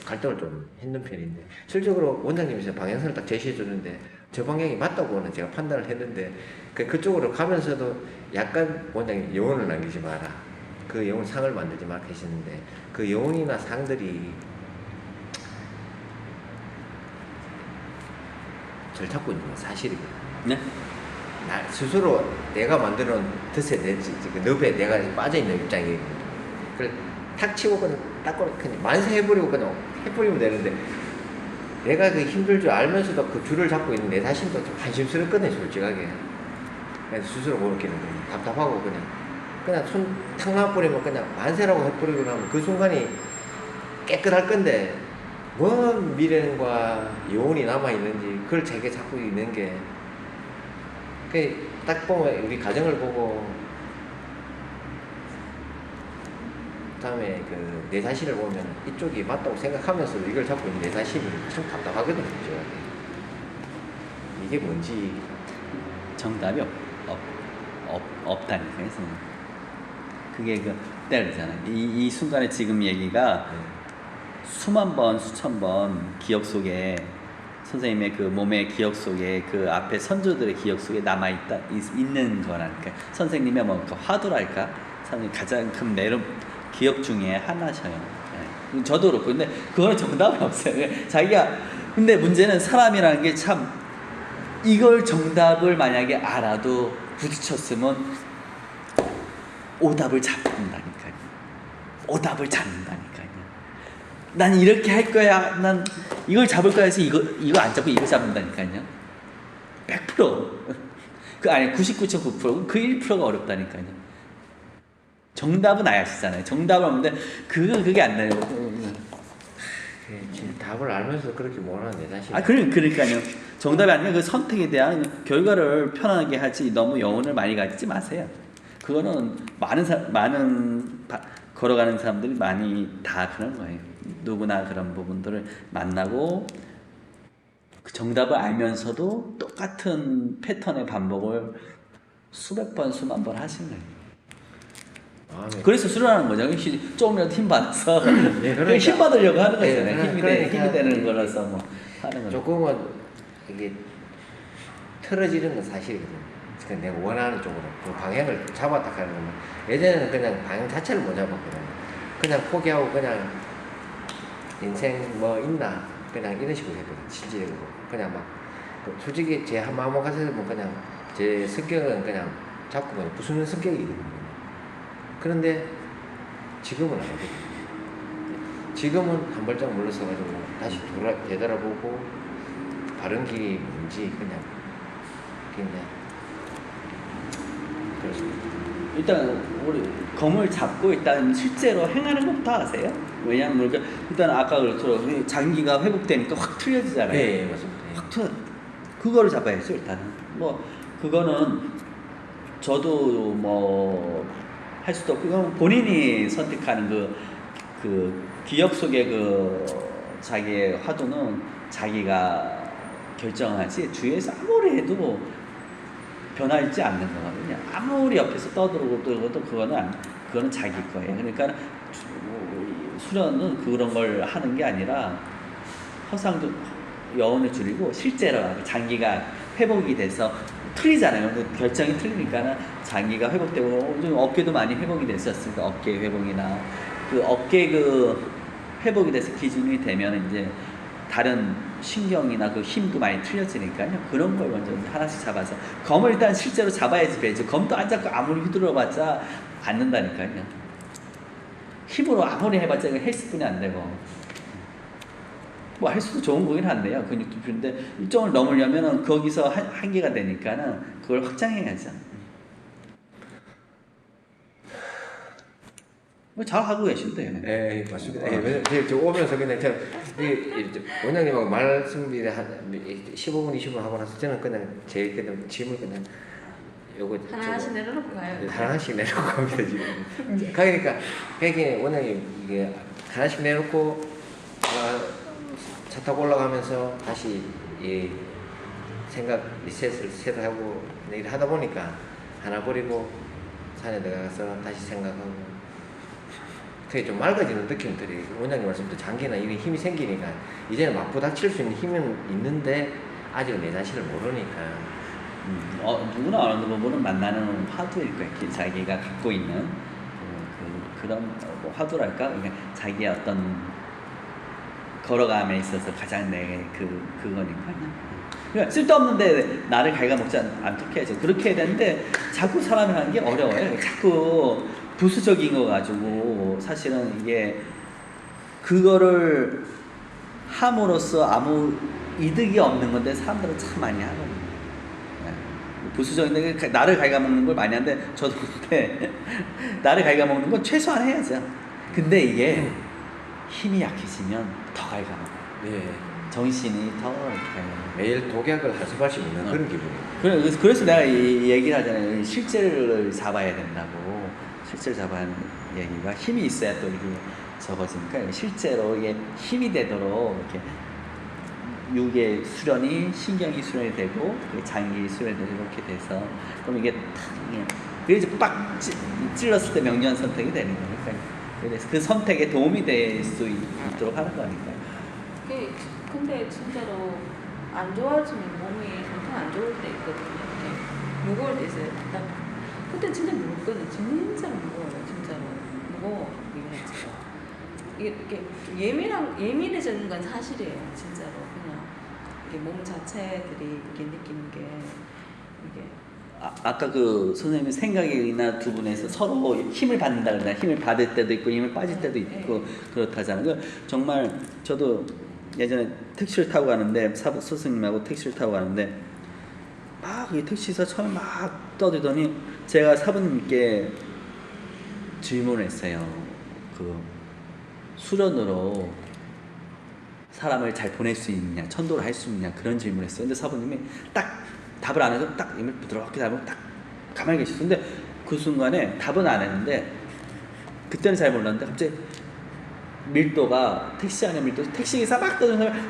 갈등을 좀 했는 편인데 실질적으로 원장님께서 방향성을 딱 제시해 주는데 저 방향이 맞다고는 제가 판단을 했는데 그쪽으로 가면서도 약간 원장님 영혼을 남기지 마라. 그 영혼 상을 만들지 마 계시는데 그 영혼이나 상들이 절 잡고 있는 건 사실이거든요. 네? 나 스스로 내가 만들어 놓은 덫에 그 늪에 내가 빠져있는 입장이거든요. 그걸 탁 치고 그냥 그냥 만세해버리고 그냥 해버리면 되는데 내가 그 힘들 줄 알면서도 그 줄을 잡고 있는 내 자신도 좀 한심스럽거든요, 솔직하게. 그래서 스스로 모르겠는 거예요. 답답하고 그냥 손 탁 놔버리면 그냥 만세라고 해버리고 나면 그 순간이 깨끗할 건데 뭔 미련과 여운이 남아있는지 그걸 제게 잡고 있는 게 딱 보면 우리 가정을 보고 그다음에 그 내 자신을 보면 이쪽이 맞다고 생각하면서도 이걸 잡고 있는 내 자신이 참 답답하거든요. 이게 뭔지 정답이 없다니까요. 그게 때리잖아요. 이 순간에 지금 얘기가 수만 번, 수천 번 기억 속에 선생님의 그 몸의 기억 속에 그 앞에 선조들의 기억 속에 있는 거라니까. 선생님의 그 화두랄까? 선생님 가장 큰 기억 중에 하나셔요. 네. 저도 그렇고. 근데 그거는 정답이 없어요. 근데 문제는 사람이라는 게 참 이걸 정답을 만약에 알아도 부딪혔으면 오답을 잡는다니까요. 오답을 잡는다니까요. 난 이렇게 할 거야. 난 이걸 잡을 거야 해서 이거 안 잡고 이거 잡는다니까요. 100%. 그 아니 99.9%. 그 1%가 어렵다니까요. 정답은 아시잖아요. 정답은 없는데 그게 안 나요. 답을 알면서 그렇게 뭐라는 내 자신. 그러니까요. 정답이 아니라 그 선택에 대한 결과를 편안하게 하지 너무 영혼을 많이 가지지 마세요. 그거는 많은 걸어가는 사람들이 많이 다 그런 거예요. 누구나 그런 부분들을 만나고 그 정답을 알면서도 똑같은 패턴의 반복을 수백 번, 수만 번 하시는 거예요. 그래서 수련하는 거죠. 조금이라도 힘 받아서 그러니까. 힘 받으려고 하는 거잖아요. 그러니까. 힘이 되는 거라서 뭐 하는 거죠. 조금은 이게 틀어지는 건 사실이거든요. 그러니까 내가 원하는 쪽으로 그 방향을 잡았다 하는 거면 예전에는 그냥 방향 자체를 못 잡았거든요. 그냥 포기하고 그냥 인생 뭐 있나 그냥 이런 식으로 했거든요. 실질적으로 그냥 막 솔직히 제 마음 가서 뭐 그냥 제 성격은 그냥 자꾸 그냥 부수는 성격이거든요. 그런데 지금은 아니거든요. 지금은 한 발짝 물러서 가지고 다시 되돌아보고 바른 길이 뭔지 그냥 그렇습니다. 일단 우리 검을 잡고 일단 실제로 행하는 것부터 아세요? 왜냐하면 우리가 일단 아까 그렇죠. 장기가 회복되니까 확 틀려지잖아요. 네, 맞습니다. 확 틀어. 그거를 잡아야죠 일단은. 뭐 그거는 저도 뭐 할 수도 없고 그건 본인이 선택하는 그 기억 속의 그 자기의 화두는 자기가 결정하지 주위에서 아무리 해도 변화있지 않는 거거든요. 아무리 옆에서 떠들어도 그거는 자기 거예요. 그러니까 수련은 그런 걸 하는 게 아니라 허상도 여운을 줄이고 실제로 장기가 회복이 돼서 틀리잖아요. 그 결정이 틀리니까 장기가 회복되고 좀 어깨도 많이 회복이 됐었으니까 어깨 회복이나 그 어깨 그 회복이 돼서 기준이 되면 이제 다른 신경이나 그 힘도 많이 틀려지니까요. 그런 걸 먼저 하나씩 잡아서 검을 일단 실제로 잡아야지 배죠. 검도 안 잡고 아무리 휘둘러봤자 않는다니까요. 힘으로 아무리 해봤자 헬스뿐이 안 되고 뭐 헬스도 좋은 거긴 한데요. 근육도 필요한데 일정을 넘으려면 거기서 한계가 되니까는 그걸 확장해야죠. 뭐 잘 하고 계신데요. 네, 맞습니다. 네, 저 오면서 그냥 제가 원장님하고 말씀드린 한 15분, 20분 하고 나서 저는 그냥 제 그냥 짐을 그냥 요거 하나씩 내려놓고 가요. 하나씩 내놓고 갑니다 지금. 그러니까 원장님 이게 하나씩 내놓고 차 타고 올라가면서 다시 이 생각 리셋을 하고 일을 하다 보니까 하나 버리고 산에 들어가서 다시 생각하고. 그게 좀 맑아지는 느낌들이 원장님 말씀대로 장기나 이런 힘이 생기니까 이제는 맞부닥칠 수 있는 힘은 있는데 아직은 내 자신을 모르니까 누구나 어느 부분은 만나는 화두일 거예요. 자기가 갖고 있는 그런 뭐 화두랄까? 그러니까 자기의 어떤 걸어감에 있어서 가장 그거니까요. 그러니까 쓸데없는데 나를 갉아먹지 않도록 해야죠. 그렇게 해야 되는데 자꾸 사람이 하는 게 어려워요. 자꾸 부수적인 거 가지고 사실은 이게 그거를 함으로써 아무 이득이 없는 건데 사람들은 참 많이 하거든요. 부수적인데 나를 갉아먹는 걸 많이 하는데 저도 그때 나를 갉아먹는 건 최소한 해야죠. 근데 이게 힘이 약해지면 더 갉아먹어요. 네. 정신이 더 갉아먹어요. 매일 독약을 하수할 수 있는 그런 기분이에요. 그래서 내가 이 얘기를 하잖아요. 실제를 잡아야 된다고. 실제를 잡아야 하는 얘기가 힘이 있어야 또 이게 적어지니까 실제로 이게 힘이 되도록 이렇게 육의 수련이 신경이 수련이 되고 장기 수련이 되고 이렇게 돼서 그럼 이게 그래서 빡 찔렀을 때 명료한 선택이 되는 거니까 그래서 그 선택에 도움이 될 수 있도록 하는 거니까. 근데 진짜로 안 좋아지면 몸이 엄청 안 좋을 때 있거든요. 무거울 때 있어요. 그때 진짜 무겁거든요. 진짜로 무거워요. 진짜로 무거워. 이게 좀 예민해지는 건 사실이에요. 진짜로 그냥 이게 몸 자체들이 이렇게 느끼는 게 이게. 아까 그 선생님의 생각이나 두 분에서 서로 힘을 받는다 그러잖아요. 힘을 받을 때도 있고 힘을 빠질 때도 있고 그렇다잖아요. 정말 저도 예전에 택시를 타고 가는데 스승님하고 택시를 타고 가는데 막 이 택시에서 처음에 막 떠들더니 제가 사부님께 질문을 했어요. 그 수련으로 사람을 잘 보낼 수 있느냐, 천도를 할 수 있느냐 그런 질문을 했어요. 근데 사부님이 딱 답을 안 해서 딱 입을 부드럽게 닫고 딱 가만히 계셨어요. 근데 그 순간에 답은 안 했는데 그때는 잘 몰랐는데 갑자기 밀도가 택시 안에 밀도 택시기사 막 떠드는 사람을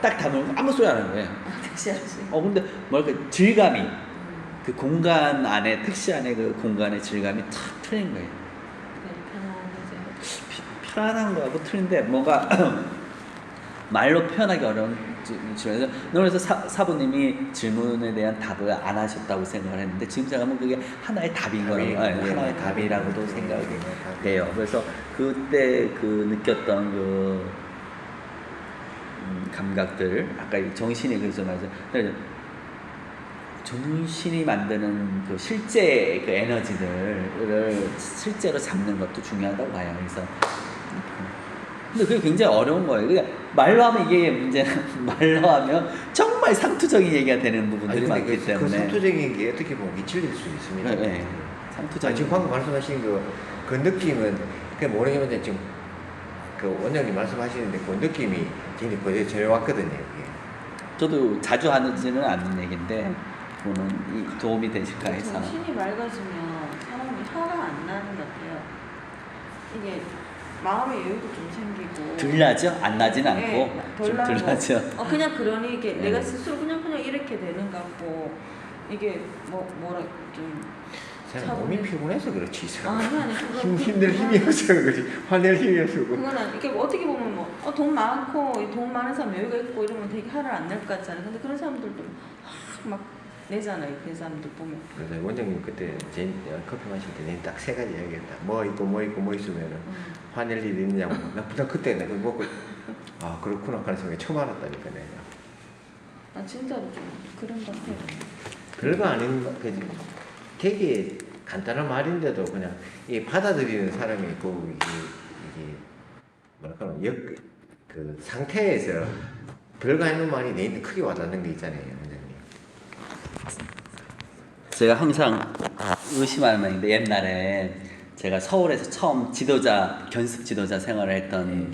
딱 담으면 아무 소리 안 하는 거예요. 택시 아저씨. 근데 뭐랄까 질감이 그 공간 안에 택시 안에 그 공간의 질감이 탁 틀린 거예요. 편안한 거하고 틀린데 뭔가 말로 표현하기 어려운 질문에서 그래서 사부님이 질문에 대한 답을 안 하셨다고 생각을 했는데 지금 생각하면 그게 하나의 답인 거예요. 하나의 답이라고도 생각이 돼요. 그래서 그때 그 느꼈던 그 감각들 아까 정신이 그래서 말해서 정신이 만드는 그 실제 그 에너지들을 실제로 잡는 것도 중요하다고 봐요. 그래서 근데 그게 굉장히 어려운 거예요. 그러니까 말로 하면 이게 문제는 말로 하면 정말 상투적인 얘기가 되는 부분들이 아니, 근데 많기 때문에 그 상투적인 게 어떻게 보면 미칠릴 수 있습니다. 네, 네. 상투적인 지금 방금 말씀하신 그 느낌은 그게 뭐냐면 지금 그 원장님 말씀하시는데 그 느낌이 굉장히 거의 전해 왔거든요. 그게. 저도 자주 하지는 않는 얘기인데 그거는 이 도움이 되실까 해서 정신이 맑아지면 사람이 화가 안 나는 것 같아요. 이게 마음의 여유도 좀 생기고. 덜 나죠? 안 나진 않고 네, 좀 덜 나죠. 그냥 그러니 이게 네. 내가 스스로 그냥 이렇게 되는 것 같고 이게 뭐라 좀. 사람 몸이 피곤해서 그렇지 이 사람. 아니 힘들 힘이 없어서 그렇지 화낼 힘이 없어. 그거는 이게 어떻게 보면 돈 많고 돈 많은 사람 여유가 있고 이러면 되게 화를 안 낼 것 같잖아요. 근데 그런 사람들도 막 내잖아요. 그 사람들 보면. 그래서 원장님 그때 제 커피 마실 때 딱 세 가지 이야기했다. 뭐 있고 있으면은 화낼 일이 있느냐고. 나 그때 내가 먹고 아 그렇구나 하는 생각이 처음 알았다니까 내가. 진짜로 좀 그런 것 같아요. 별거 아닌 그지. 되게 간단한 말인데도 그냥 이 받아들이는 사람이 있고 이게 뭐랄까 그 상태에서 별거 아닌 말이 내한테 크게 와닿는 게 있잖아요, 원장님. 제가 항상 의심하는 말인데 옛날에 제가 서울에서 처음 견습 지도자 생활을 했던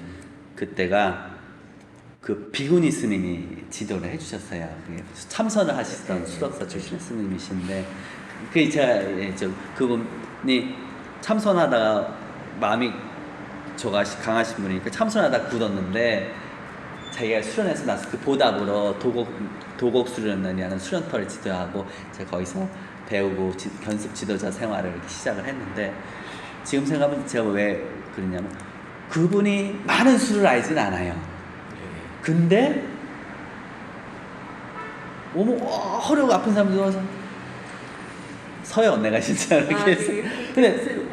그때가 그 비구니 스님이 지도를 해주셨어요. 참선을 하시던 수덕사 출신 스님이신데 그 제가 그분이 참선하다가 마음이 강하신 분이니까 참선하다 굳었는데 자기가 수련해서 나서 그 보답으로 도곡 수련원이라는 수련터를 지도하고 제가 거기서 배우고 견습 지도자 생활을 이렇게 시작을 했는데 지금 생각하면 제가 왜 그러냐면 그분이 많은 수를 알진 않아요. 근데 허리가 아픈 사람들 와서 서요 내가 진짜 이렇게 했어. 근데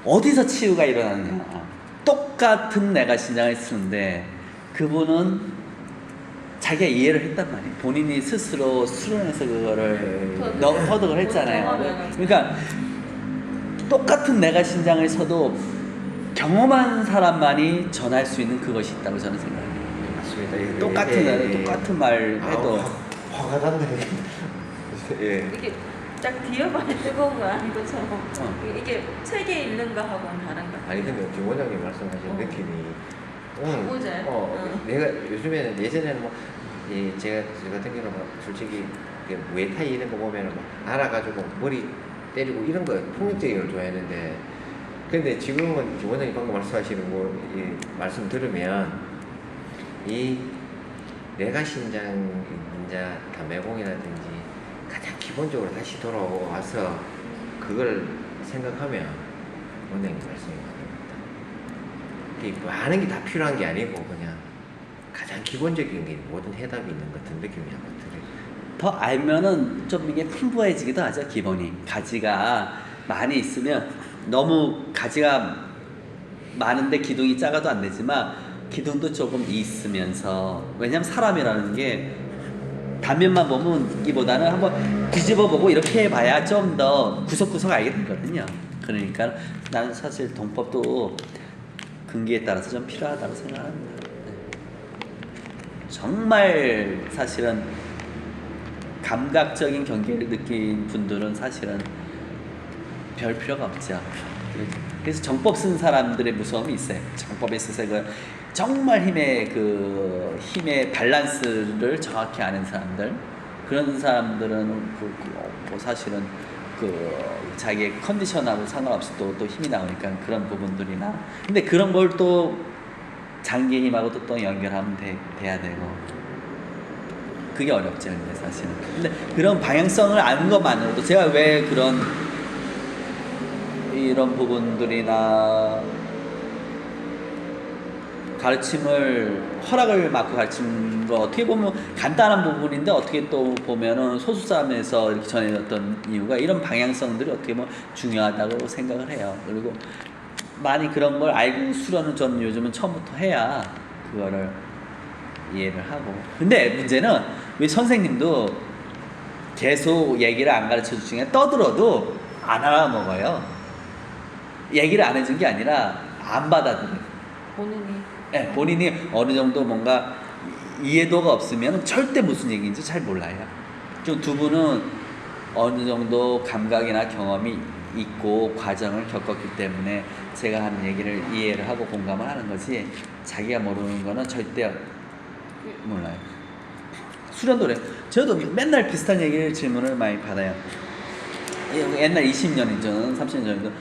어디서 치유가 일어나느냐. 똑같은 내가 신장을 쓰는데 그분은 자기가 이해를 했단 말이에요. 본인이 스스로 수련해서 그거를 터득을 했잖아요. 그러니까 똑같은 내가 신장을 써도 경험한 사람만이 전할 수 있는 그것이 있다고 저는 생각해요. 맞습니다. 똑같은 말 해도 화가 난다. 예. 이게 딱 뒤에만 뜨거운 거 아닌 것처럼 이게 책에 있는 거하고는 다른 거. 아니 근데 지금 원장님 말씀하신 느낌이 보자. 내가 요즘에는 예전에는 제가 같은 경우는 솔직히 무에타이 이런 거 보면은 알아가지고 머리 때리고 이런 거 폭력적인 걸 좋아했는데 근데 지금은 원장님 방금 말씀하시는 말씀 들으면 이 내가 신장 담배공이라든지 가장 기본적으로 다시 돌아와서 그걸 생각하면 원장님 말씀이 맞습니다. 많은 게 다 필요한 게 아니고 그냥 가장 기본적인 게 모든 해답이 있는 것 같은 느낌이 한번 들어요. 더 알면은 좀 이게 풍부해지기도 하죠. 기본이 가지가 많이 있으면 너무 가지가 많은데 기둥이 작아도 안 되지만 기둥도 조금 있으면서 왜냐면 사람이라는 게 단면만 보면 이보다는 한번 뒤집어보고 이렇게 해봐야 좀 더 구석구석 알게 되거든요. 그러니까 나는 사실 동법도 근기에 따라서 좀 필요하다고 생각합니다. 정말 사실은 감각적인 경계를 느낀 분들은 사실은 별 필요가 없죠. 그래서 정법 쓴 사람들의 무서움이 있어요. 정법에 있어서 정말 힘의 밸런스를 정확히 아는 사람들, 그런 사람들은 사실은 자기의 컨디션하고 상관없이 또 힘이 나오니까 그런 부분들이나, 근데 그런 걸 또 장기 힘하고도 또 연결하면 돼야 되고, 그게 어렵죠, 근데 사실은. 근데 그런 방향성을 아는 것만으로도 제가 왜 이런 부분들이나 허락을 받고 가르친 거 어떻게 보면 간단한 부분인데 어떻게 또 보면은 소수자면서 이렇게 전해졌던 이유가 이런 방향성들이 어떻게 보면 중요하다고 생각을 해요. 그리고 많이 그런 걸 알고 수련은 저는 요즘은 처음부터 해야 그거를 이해를 하고. 근데 문제는 왜 선생님도 계속 얘기를 안 가르쳐 주시면 떠들어도 안 알아먹어요. 얘기를 안 해준 게 아니라 안 받아들여요. 본인이 네, 본인이 어느 정도 뭔가 이해도가 없으면 절대 무슨 얘기인지 잘 몰라요. 좀 두 분은 어느 정도 감각이나 경험이 있고 과정을 겪었기 때문에 제가 하는 얘기를 이해를 하고 공감을 하는 거지 자기가 모르는 거는 절대 몰라요. 수련도 그래. 저도 맨날 비슷한 얘기를 질문을 많이 받아요. 옛날 20년 전, 30년 전에도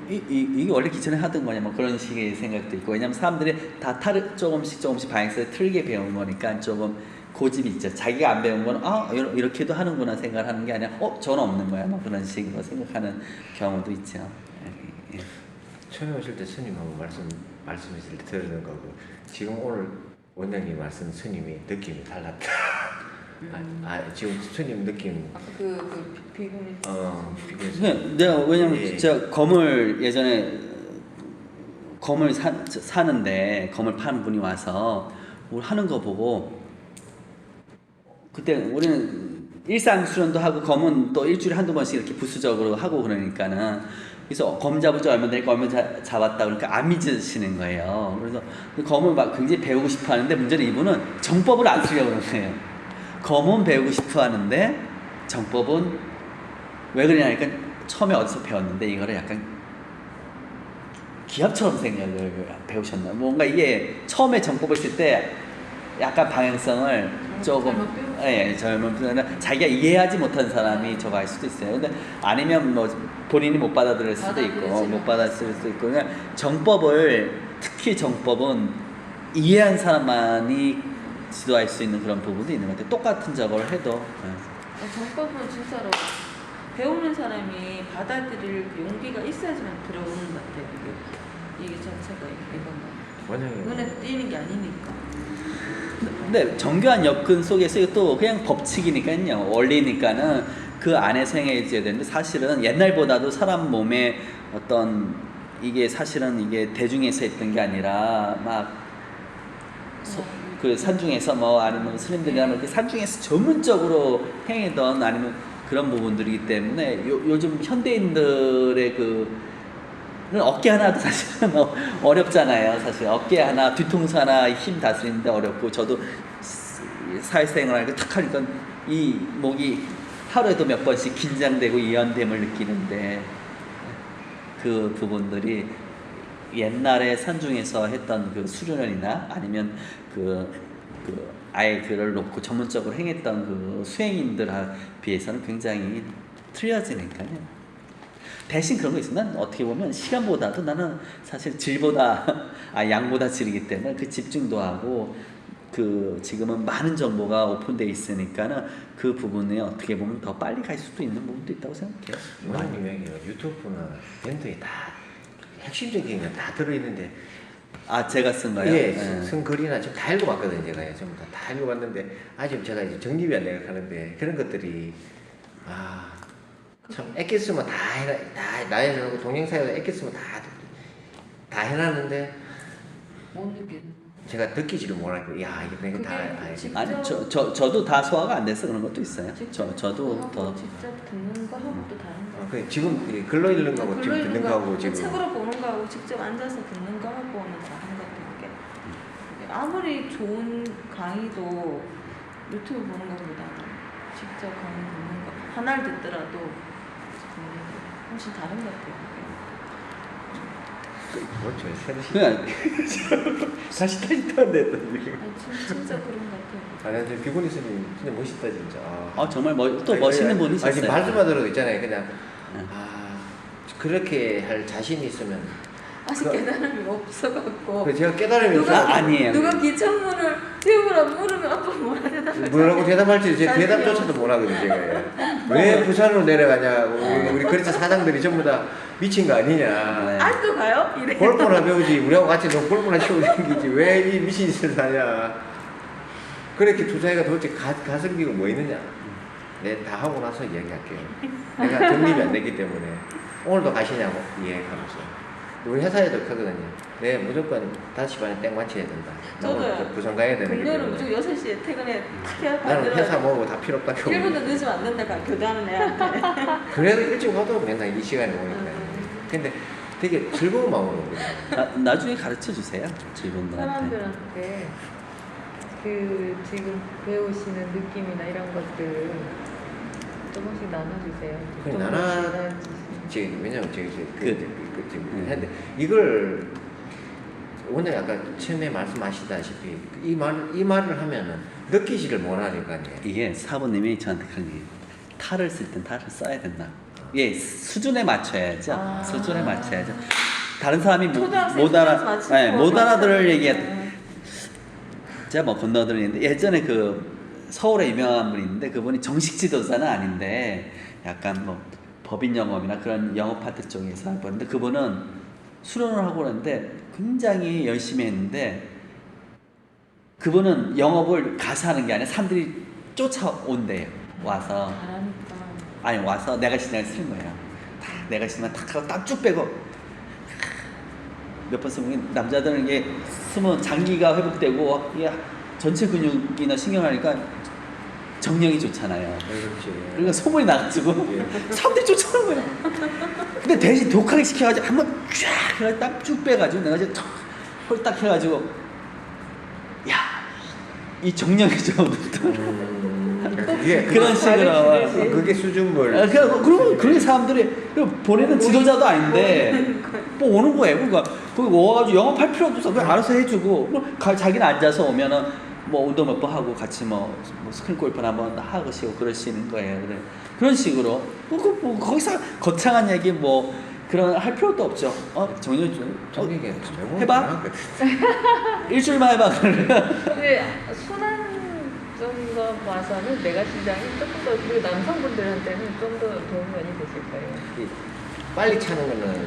이게 원래 기존에 하던 거냐 뭐 그런 식의 생각도 있고 왜냐면 사람들이 다 조금씩 방향성을 틀게 배운 거니까 조금 고집이 있죠. 자기가 안 배운 거는 이렇게도 하는구나 생각을 하는 게 아니라 저는 없는 거야 뭐 그런 식으로 생각하는 경우도 있죠. 예. 처음에 오실 때 스님하고 말씀하실 때 들은 거고 지금 오늘 원장님 말씀 스님이 느낌이 달랐다. 지금 스님 느낌 그 비군이 비교해서 내가 왜냐면 예. 제가 검을 예전에 검을 사는데 검을 파는 분이 와서 뭘 하는 거 보고 그때 우리는 일상 수련도 하고 검은 또 일주일에 한두 번씩 이렇게 부수적으로 하고 그러니까는 그래서 검 잡은 지 얼마 되니까 얼마 잡았다 그러니까 안 믿으시는 거예요. 그래서 검을 막 굉장히 배우고 싶어 하는데 문제는 이분은 정법을 안 쓰려고 그러는 거예요. 검은 배우고 싶어 하는데 정법은 왜 그러냐니까 처음에 어디서 배웠는데 이거를 약간 기합처럼 생각을 배우셨나 뭔가 이게 처음에 정법을 쓸 때 약간 방향성을 조금 젊은 분은 자기가 이해하지 못한 사람이 저거 할 수도 있어요. 근데 아니면 뭐 본인이 못 받아들일 수도 있고 못 받아들일 수도 있고 그냥 정법을 특히 정법은 이해한 사람만이 지도할 수 있는 그런 부분도 있는 것 같아요. 똑같은 저걸 해도 정법은 진짜로 배우는 사람이 받아들일 그 용기가 있어야지만 들어오는 것 같아요. 이게 자체가 이건 원장님 눈에 띄는 게 아니니까. 근데 정교한 접근 속에서 또 그냥 법칙이니까요. 원리니까는 그 안에서 행해져야 되는데 사실은 옛날보다도 사람 몸에 어떤 이게 사실은 이게 대중에서 했던 게 아니라 막 그 산중에서 뭐 아니면 스님들이나 뭐 산중에서 전문적으로 행하던 아니면 그런 부분들이기 때문에 요즘 현대인들의 는 어깨 하나도 사실은 어렵잖아요. 사실 어깨 하나, 뒤통수 하나 힘 다스리는데 어렵고 저도 사회생활을 탁 하니까 이 목이 하루에도 몇 번씩 긴장되고 이완됨을 느끼는데 그 부분들이 옛날에 산중에서 했던 그 수련이나 아니면 아예 그를 놓고 전문적으로 행했던 그 수행인들에 비해서는 굉장히 틀려지니까요. 대신 그런 거 있어. 난 어떻게 보면 시간보다도 나는 사실 질보다 양보다 질이기 때문에 그 집중도 하고 지금은 많은 정보가 오픈돼 있으니까는 그 부분에 어떻게 보면 더 빨리 갈 수도 있는 부분도 있다고 생각해요. 원장님 여기 유튜브나 밴드에 다 핵심적인 게 다 들어있는데 제가 쓴 거예요? 예, 쓴 글이나 지금 다 읽어봤거든요. 제가 전부 다 읽어봤는데 아직 제가 이제 정립이 안 돼서 하는데 그런 것들이 참 애끼쓰면 다 나에서 동영상에서 애끼쓰면 다 해놨는데 못 느끼는. 제가 느끼지를 못하고 이게 내가 다 아니 저도 다 소화가 안 돼서 그런 것도 있어요. 저도 더 직접 듣는 거하고 또 다른 거. 지금 글로 읽는 거하고 지금 듣는 거하고 지금 책으로 보는 거하고 직접 앉아서 듣는 거하고는 다른 것 같아요. 이게 아무리 좋은 강의도 유튜브 보는 것보다는 직접 강의 듣는 거 하나를 듣더라도 듣는 게 훨씬 다른 것 같아요. 뭐죠? 그냥 다시 타는데 진짜 그런 것 같아요. 아니 비구니 스님 진짜 멋있다 진짜. 정말 또 멋있는 분이셨어요. 지금 말씀만 들어도 있잖아요. 그냥 그렇게 할 자신이 있으면 아직 깨달음이 없어갖고. 제가 깨달음이 없어. 아니에요. 누가 기천문을 배우라 물으면 아빠 뭐라 대답할지. 뭐라고 대답할지 제 대답조차도 못하거든요. 제가 왜 부산으로 내려가냐고 우리 그리스 사장들이 전부 다 미친 거 아니냐. 네. 아직도 가요? 이래. 골프나 배우지 우리하고 같이 너 골프나 치고 생기지 왜 이 미친 짓을 하냐. 그렇게 투자해가 도대체 가성비가 뭐 있느냐. 네, 다 하고 나서 이야기할게요. 내가 정립이 안 됐기 때문에 오늘도 가시냐고 이야기하면서 우리 회사에도 크거든요. 네, 무조건 5시 반에 땡 맞춰야 된다. 저도요. 부산 가야 되는 게. 근로는 무조건 6시에 퇴근해 탁 해야 나는 회사 뭐고 다 필요 없다. 1분도 늦으면 안 된다. 교대하는 애한테. 그래도 일찍 와도 맨날 이 시간에 오니까. 근데 되게 즐거운 마음으로 오거든요. 나중에 가르쳐 주세요. 직원들한테. 사람들한테 그 지금 배우시는 느낌이나 이런 것들 조금씩 나눠주세요. 그래, 조금씩 나눠주시면. 왜냐면 저기 네. 했는데 이걸 오늘 아까 처음에 말씀하시다시피 이 말을 하면은 느끼지를 못하니까요. 이게 사부님이 저한테 그런 게 탈을 쓸 땐 탈을 써야 된다. 예, 수준에 맞춰야죠. 아. 수준에 맞춰야죠. 다른 사람이 초등학생 못 알아, 맞추고 네, 못 알아들을 맞춰야 얘기. 돼. 제가 뭐 건너들리는데 예전에 그 서울에 유명한 분이 있는데 그분이 정식 지도자는 아닌데 약간 뭐 법인 영업이나 그런 영업 파트 쪽에서 할 뻔했는데 그분은 수련을 하고 그랬는데 굉장히 열심히 했는데 그분은 영업을 가서 하는 게 아니라 사람들이 쫓아온대요. 와서 잘하니까. 아니 와서 내가 시장을 쓰는 거예요. 다 내가 시장 탁 하고 땀 쭉 빼고 몇 번 쓰면 남자들은 이게 쓰면 장기가 회복되고 이게 전체 근육이나 신경하니까 정력이 좋잖아요. 그렇지. 그러니까 소문이 나가지고 사람들이 쫓아오는 거야. 근데 대신 독하게 시켜가지고 한번 쫙 해가지고 땀 쭉 빼가지고 내가 이제 탁 홀딱 해가지고 야 이 정력이 좀 그게 그런 식으로. 그게 수준물. 그러면 그렇게 사람들이 본인은 지도자도 아닌데 뭐 오는 거예요. 그러니까 거기 와가지고 영업할 필요도 없어. 그냥 알아서 해주고 자기는 앉아서 오면은 뭐 운동 몇 번 하고 같이 뭐 스크린 골프나 한번 하시고 그러시는 거예요. 그래. 그런 식으로 뭐 거기서 거창한 얘기 뭐 그런 할 필요도 없죠. 정리 좀 정리가 해봐. 일주일만 해봐. 근데 순환점과 봐서는 내가 시장이 조금 더 그리고 남성분들한테는 좀 더 도움이 많이 되실 거예요. 빨리 차는 거는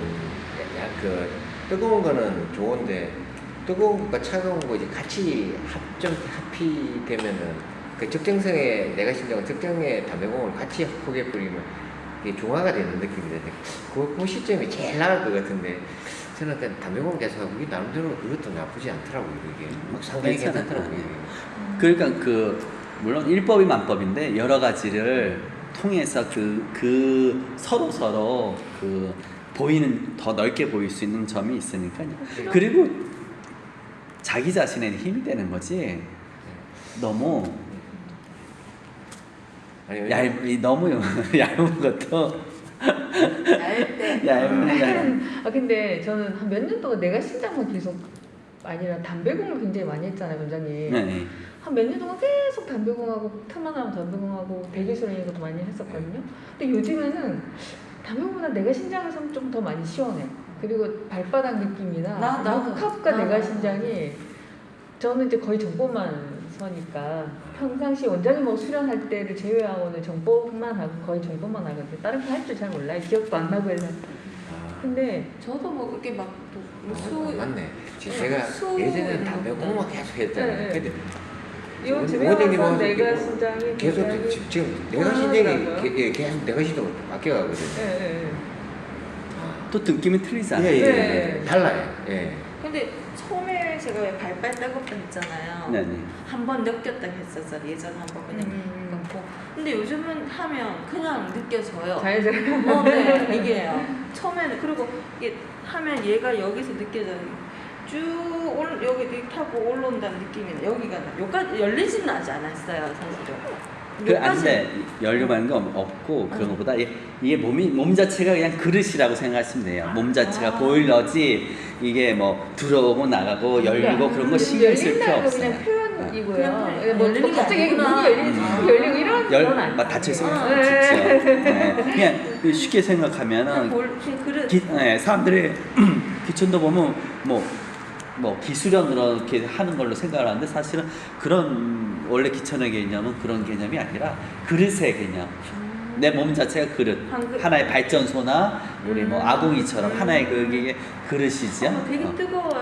그 뜨거운 거는 좋은데 뜨거운 것과 차가운 거 이제 같이 합의되면은 그 적정성에 내가 신장은 적정의 담배공을 같이 포개 뿌리면 이게 중화가 되는 느낌이 드는데 그 시점이 제일 나을 것 같은데 저는 그냥 담배공 계속 하고 이게 나름대로 그것도 나쁘지 않더라고요. 이게 상당히 괜찮아요. 괜찮더라고요. 그러니까 물론 일법이 만법인데 여러 가지를 통해서 그 서로 그 보이는 더 넓게 보일 수 있는 점이 있으니까요. 그리고 자기 자신의 힘이 되는 거지. 너무 너무 얇은 것도 얇은 근데 저는 한 몇 년 동안 내가 신장만 계속 아니라 담배공을 굉장히 많이 했잖아요, 원장님. 네. 한 몇 년 동안 계속 담배공하고 틈만 나면 담배공하고 대기술 이런 것도 많이 했었거든요. 근데 요즘에는 담배공보다 내가 신장에서 좀 더 많이 시원해. 그리고 발바닥 느낌이나 나도. 복합과 내가 신장이 저는 이제 거의 정보만 서니까 평상시 원장님하고 수련할 때를 제외하고는 정보만 하고 거의 정보만 하거든요. 다른 거 할 줄 잘 몰라요. 기억도 안 나고 해서. 근데 저도 뭐 그렇게 막 맞네. 제가 예전에는 담배공만 계속 했잖아요. 네. 근데 이 집에 와서 내가 신장이 계속 굉장히 지금 내가 신장이 계속 내가 신장으로 바뀌어가거든요. 예. 또 느낌이 틀리잖아요. 네. 달라요. 예. 근데 처음에 제가 왜 발발 따갑다 했잖아요. 네네. 한 번 느꼈다 했었어요. 예전 한 번 그냥 그렇고. 근데 요즘은 하면 그냥 느껴져요. 자연스러워. 네, 이게요. 처음에는 그리고 이게 하면 얘가 여기서 느껴져요. 여기 이렇게 타고 올라온다는 느낌이 여기가 여기까지 열리지는 아직 않았어요, 사실은. 안돼 열려만 거 없고 그런 것보다 이게 몸 자체가 그냥 그릇이라고 생각하시면 돼요. 몸 자체가 보일러지 이게 뭐 들어오고 나가고 열리고 그런 거 신경 쓸 필요 없어요. 그냥 표현이고요. 그냥 뭐 열리는 게 갑자기 아니구나. 문이 열리고 이런 건 아니에요. 막 닫혀 있으면 네. 좋죠. 네. 그냥 쉽게 생각하면은 그릇. 사람들이 기천도 보면 뭐 기술형으로 이렇게 하는 걸로 생각을 하는데 사실은 그런 원래 기천의 개념은 그런 개념이 아니라 그릇의 개념. 내 몸 자체가 그릇, 하나의 발전소나 우리 뭐 아궁이처럼 하나의 그게 그릇이죠. 되게 뜨거워요.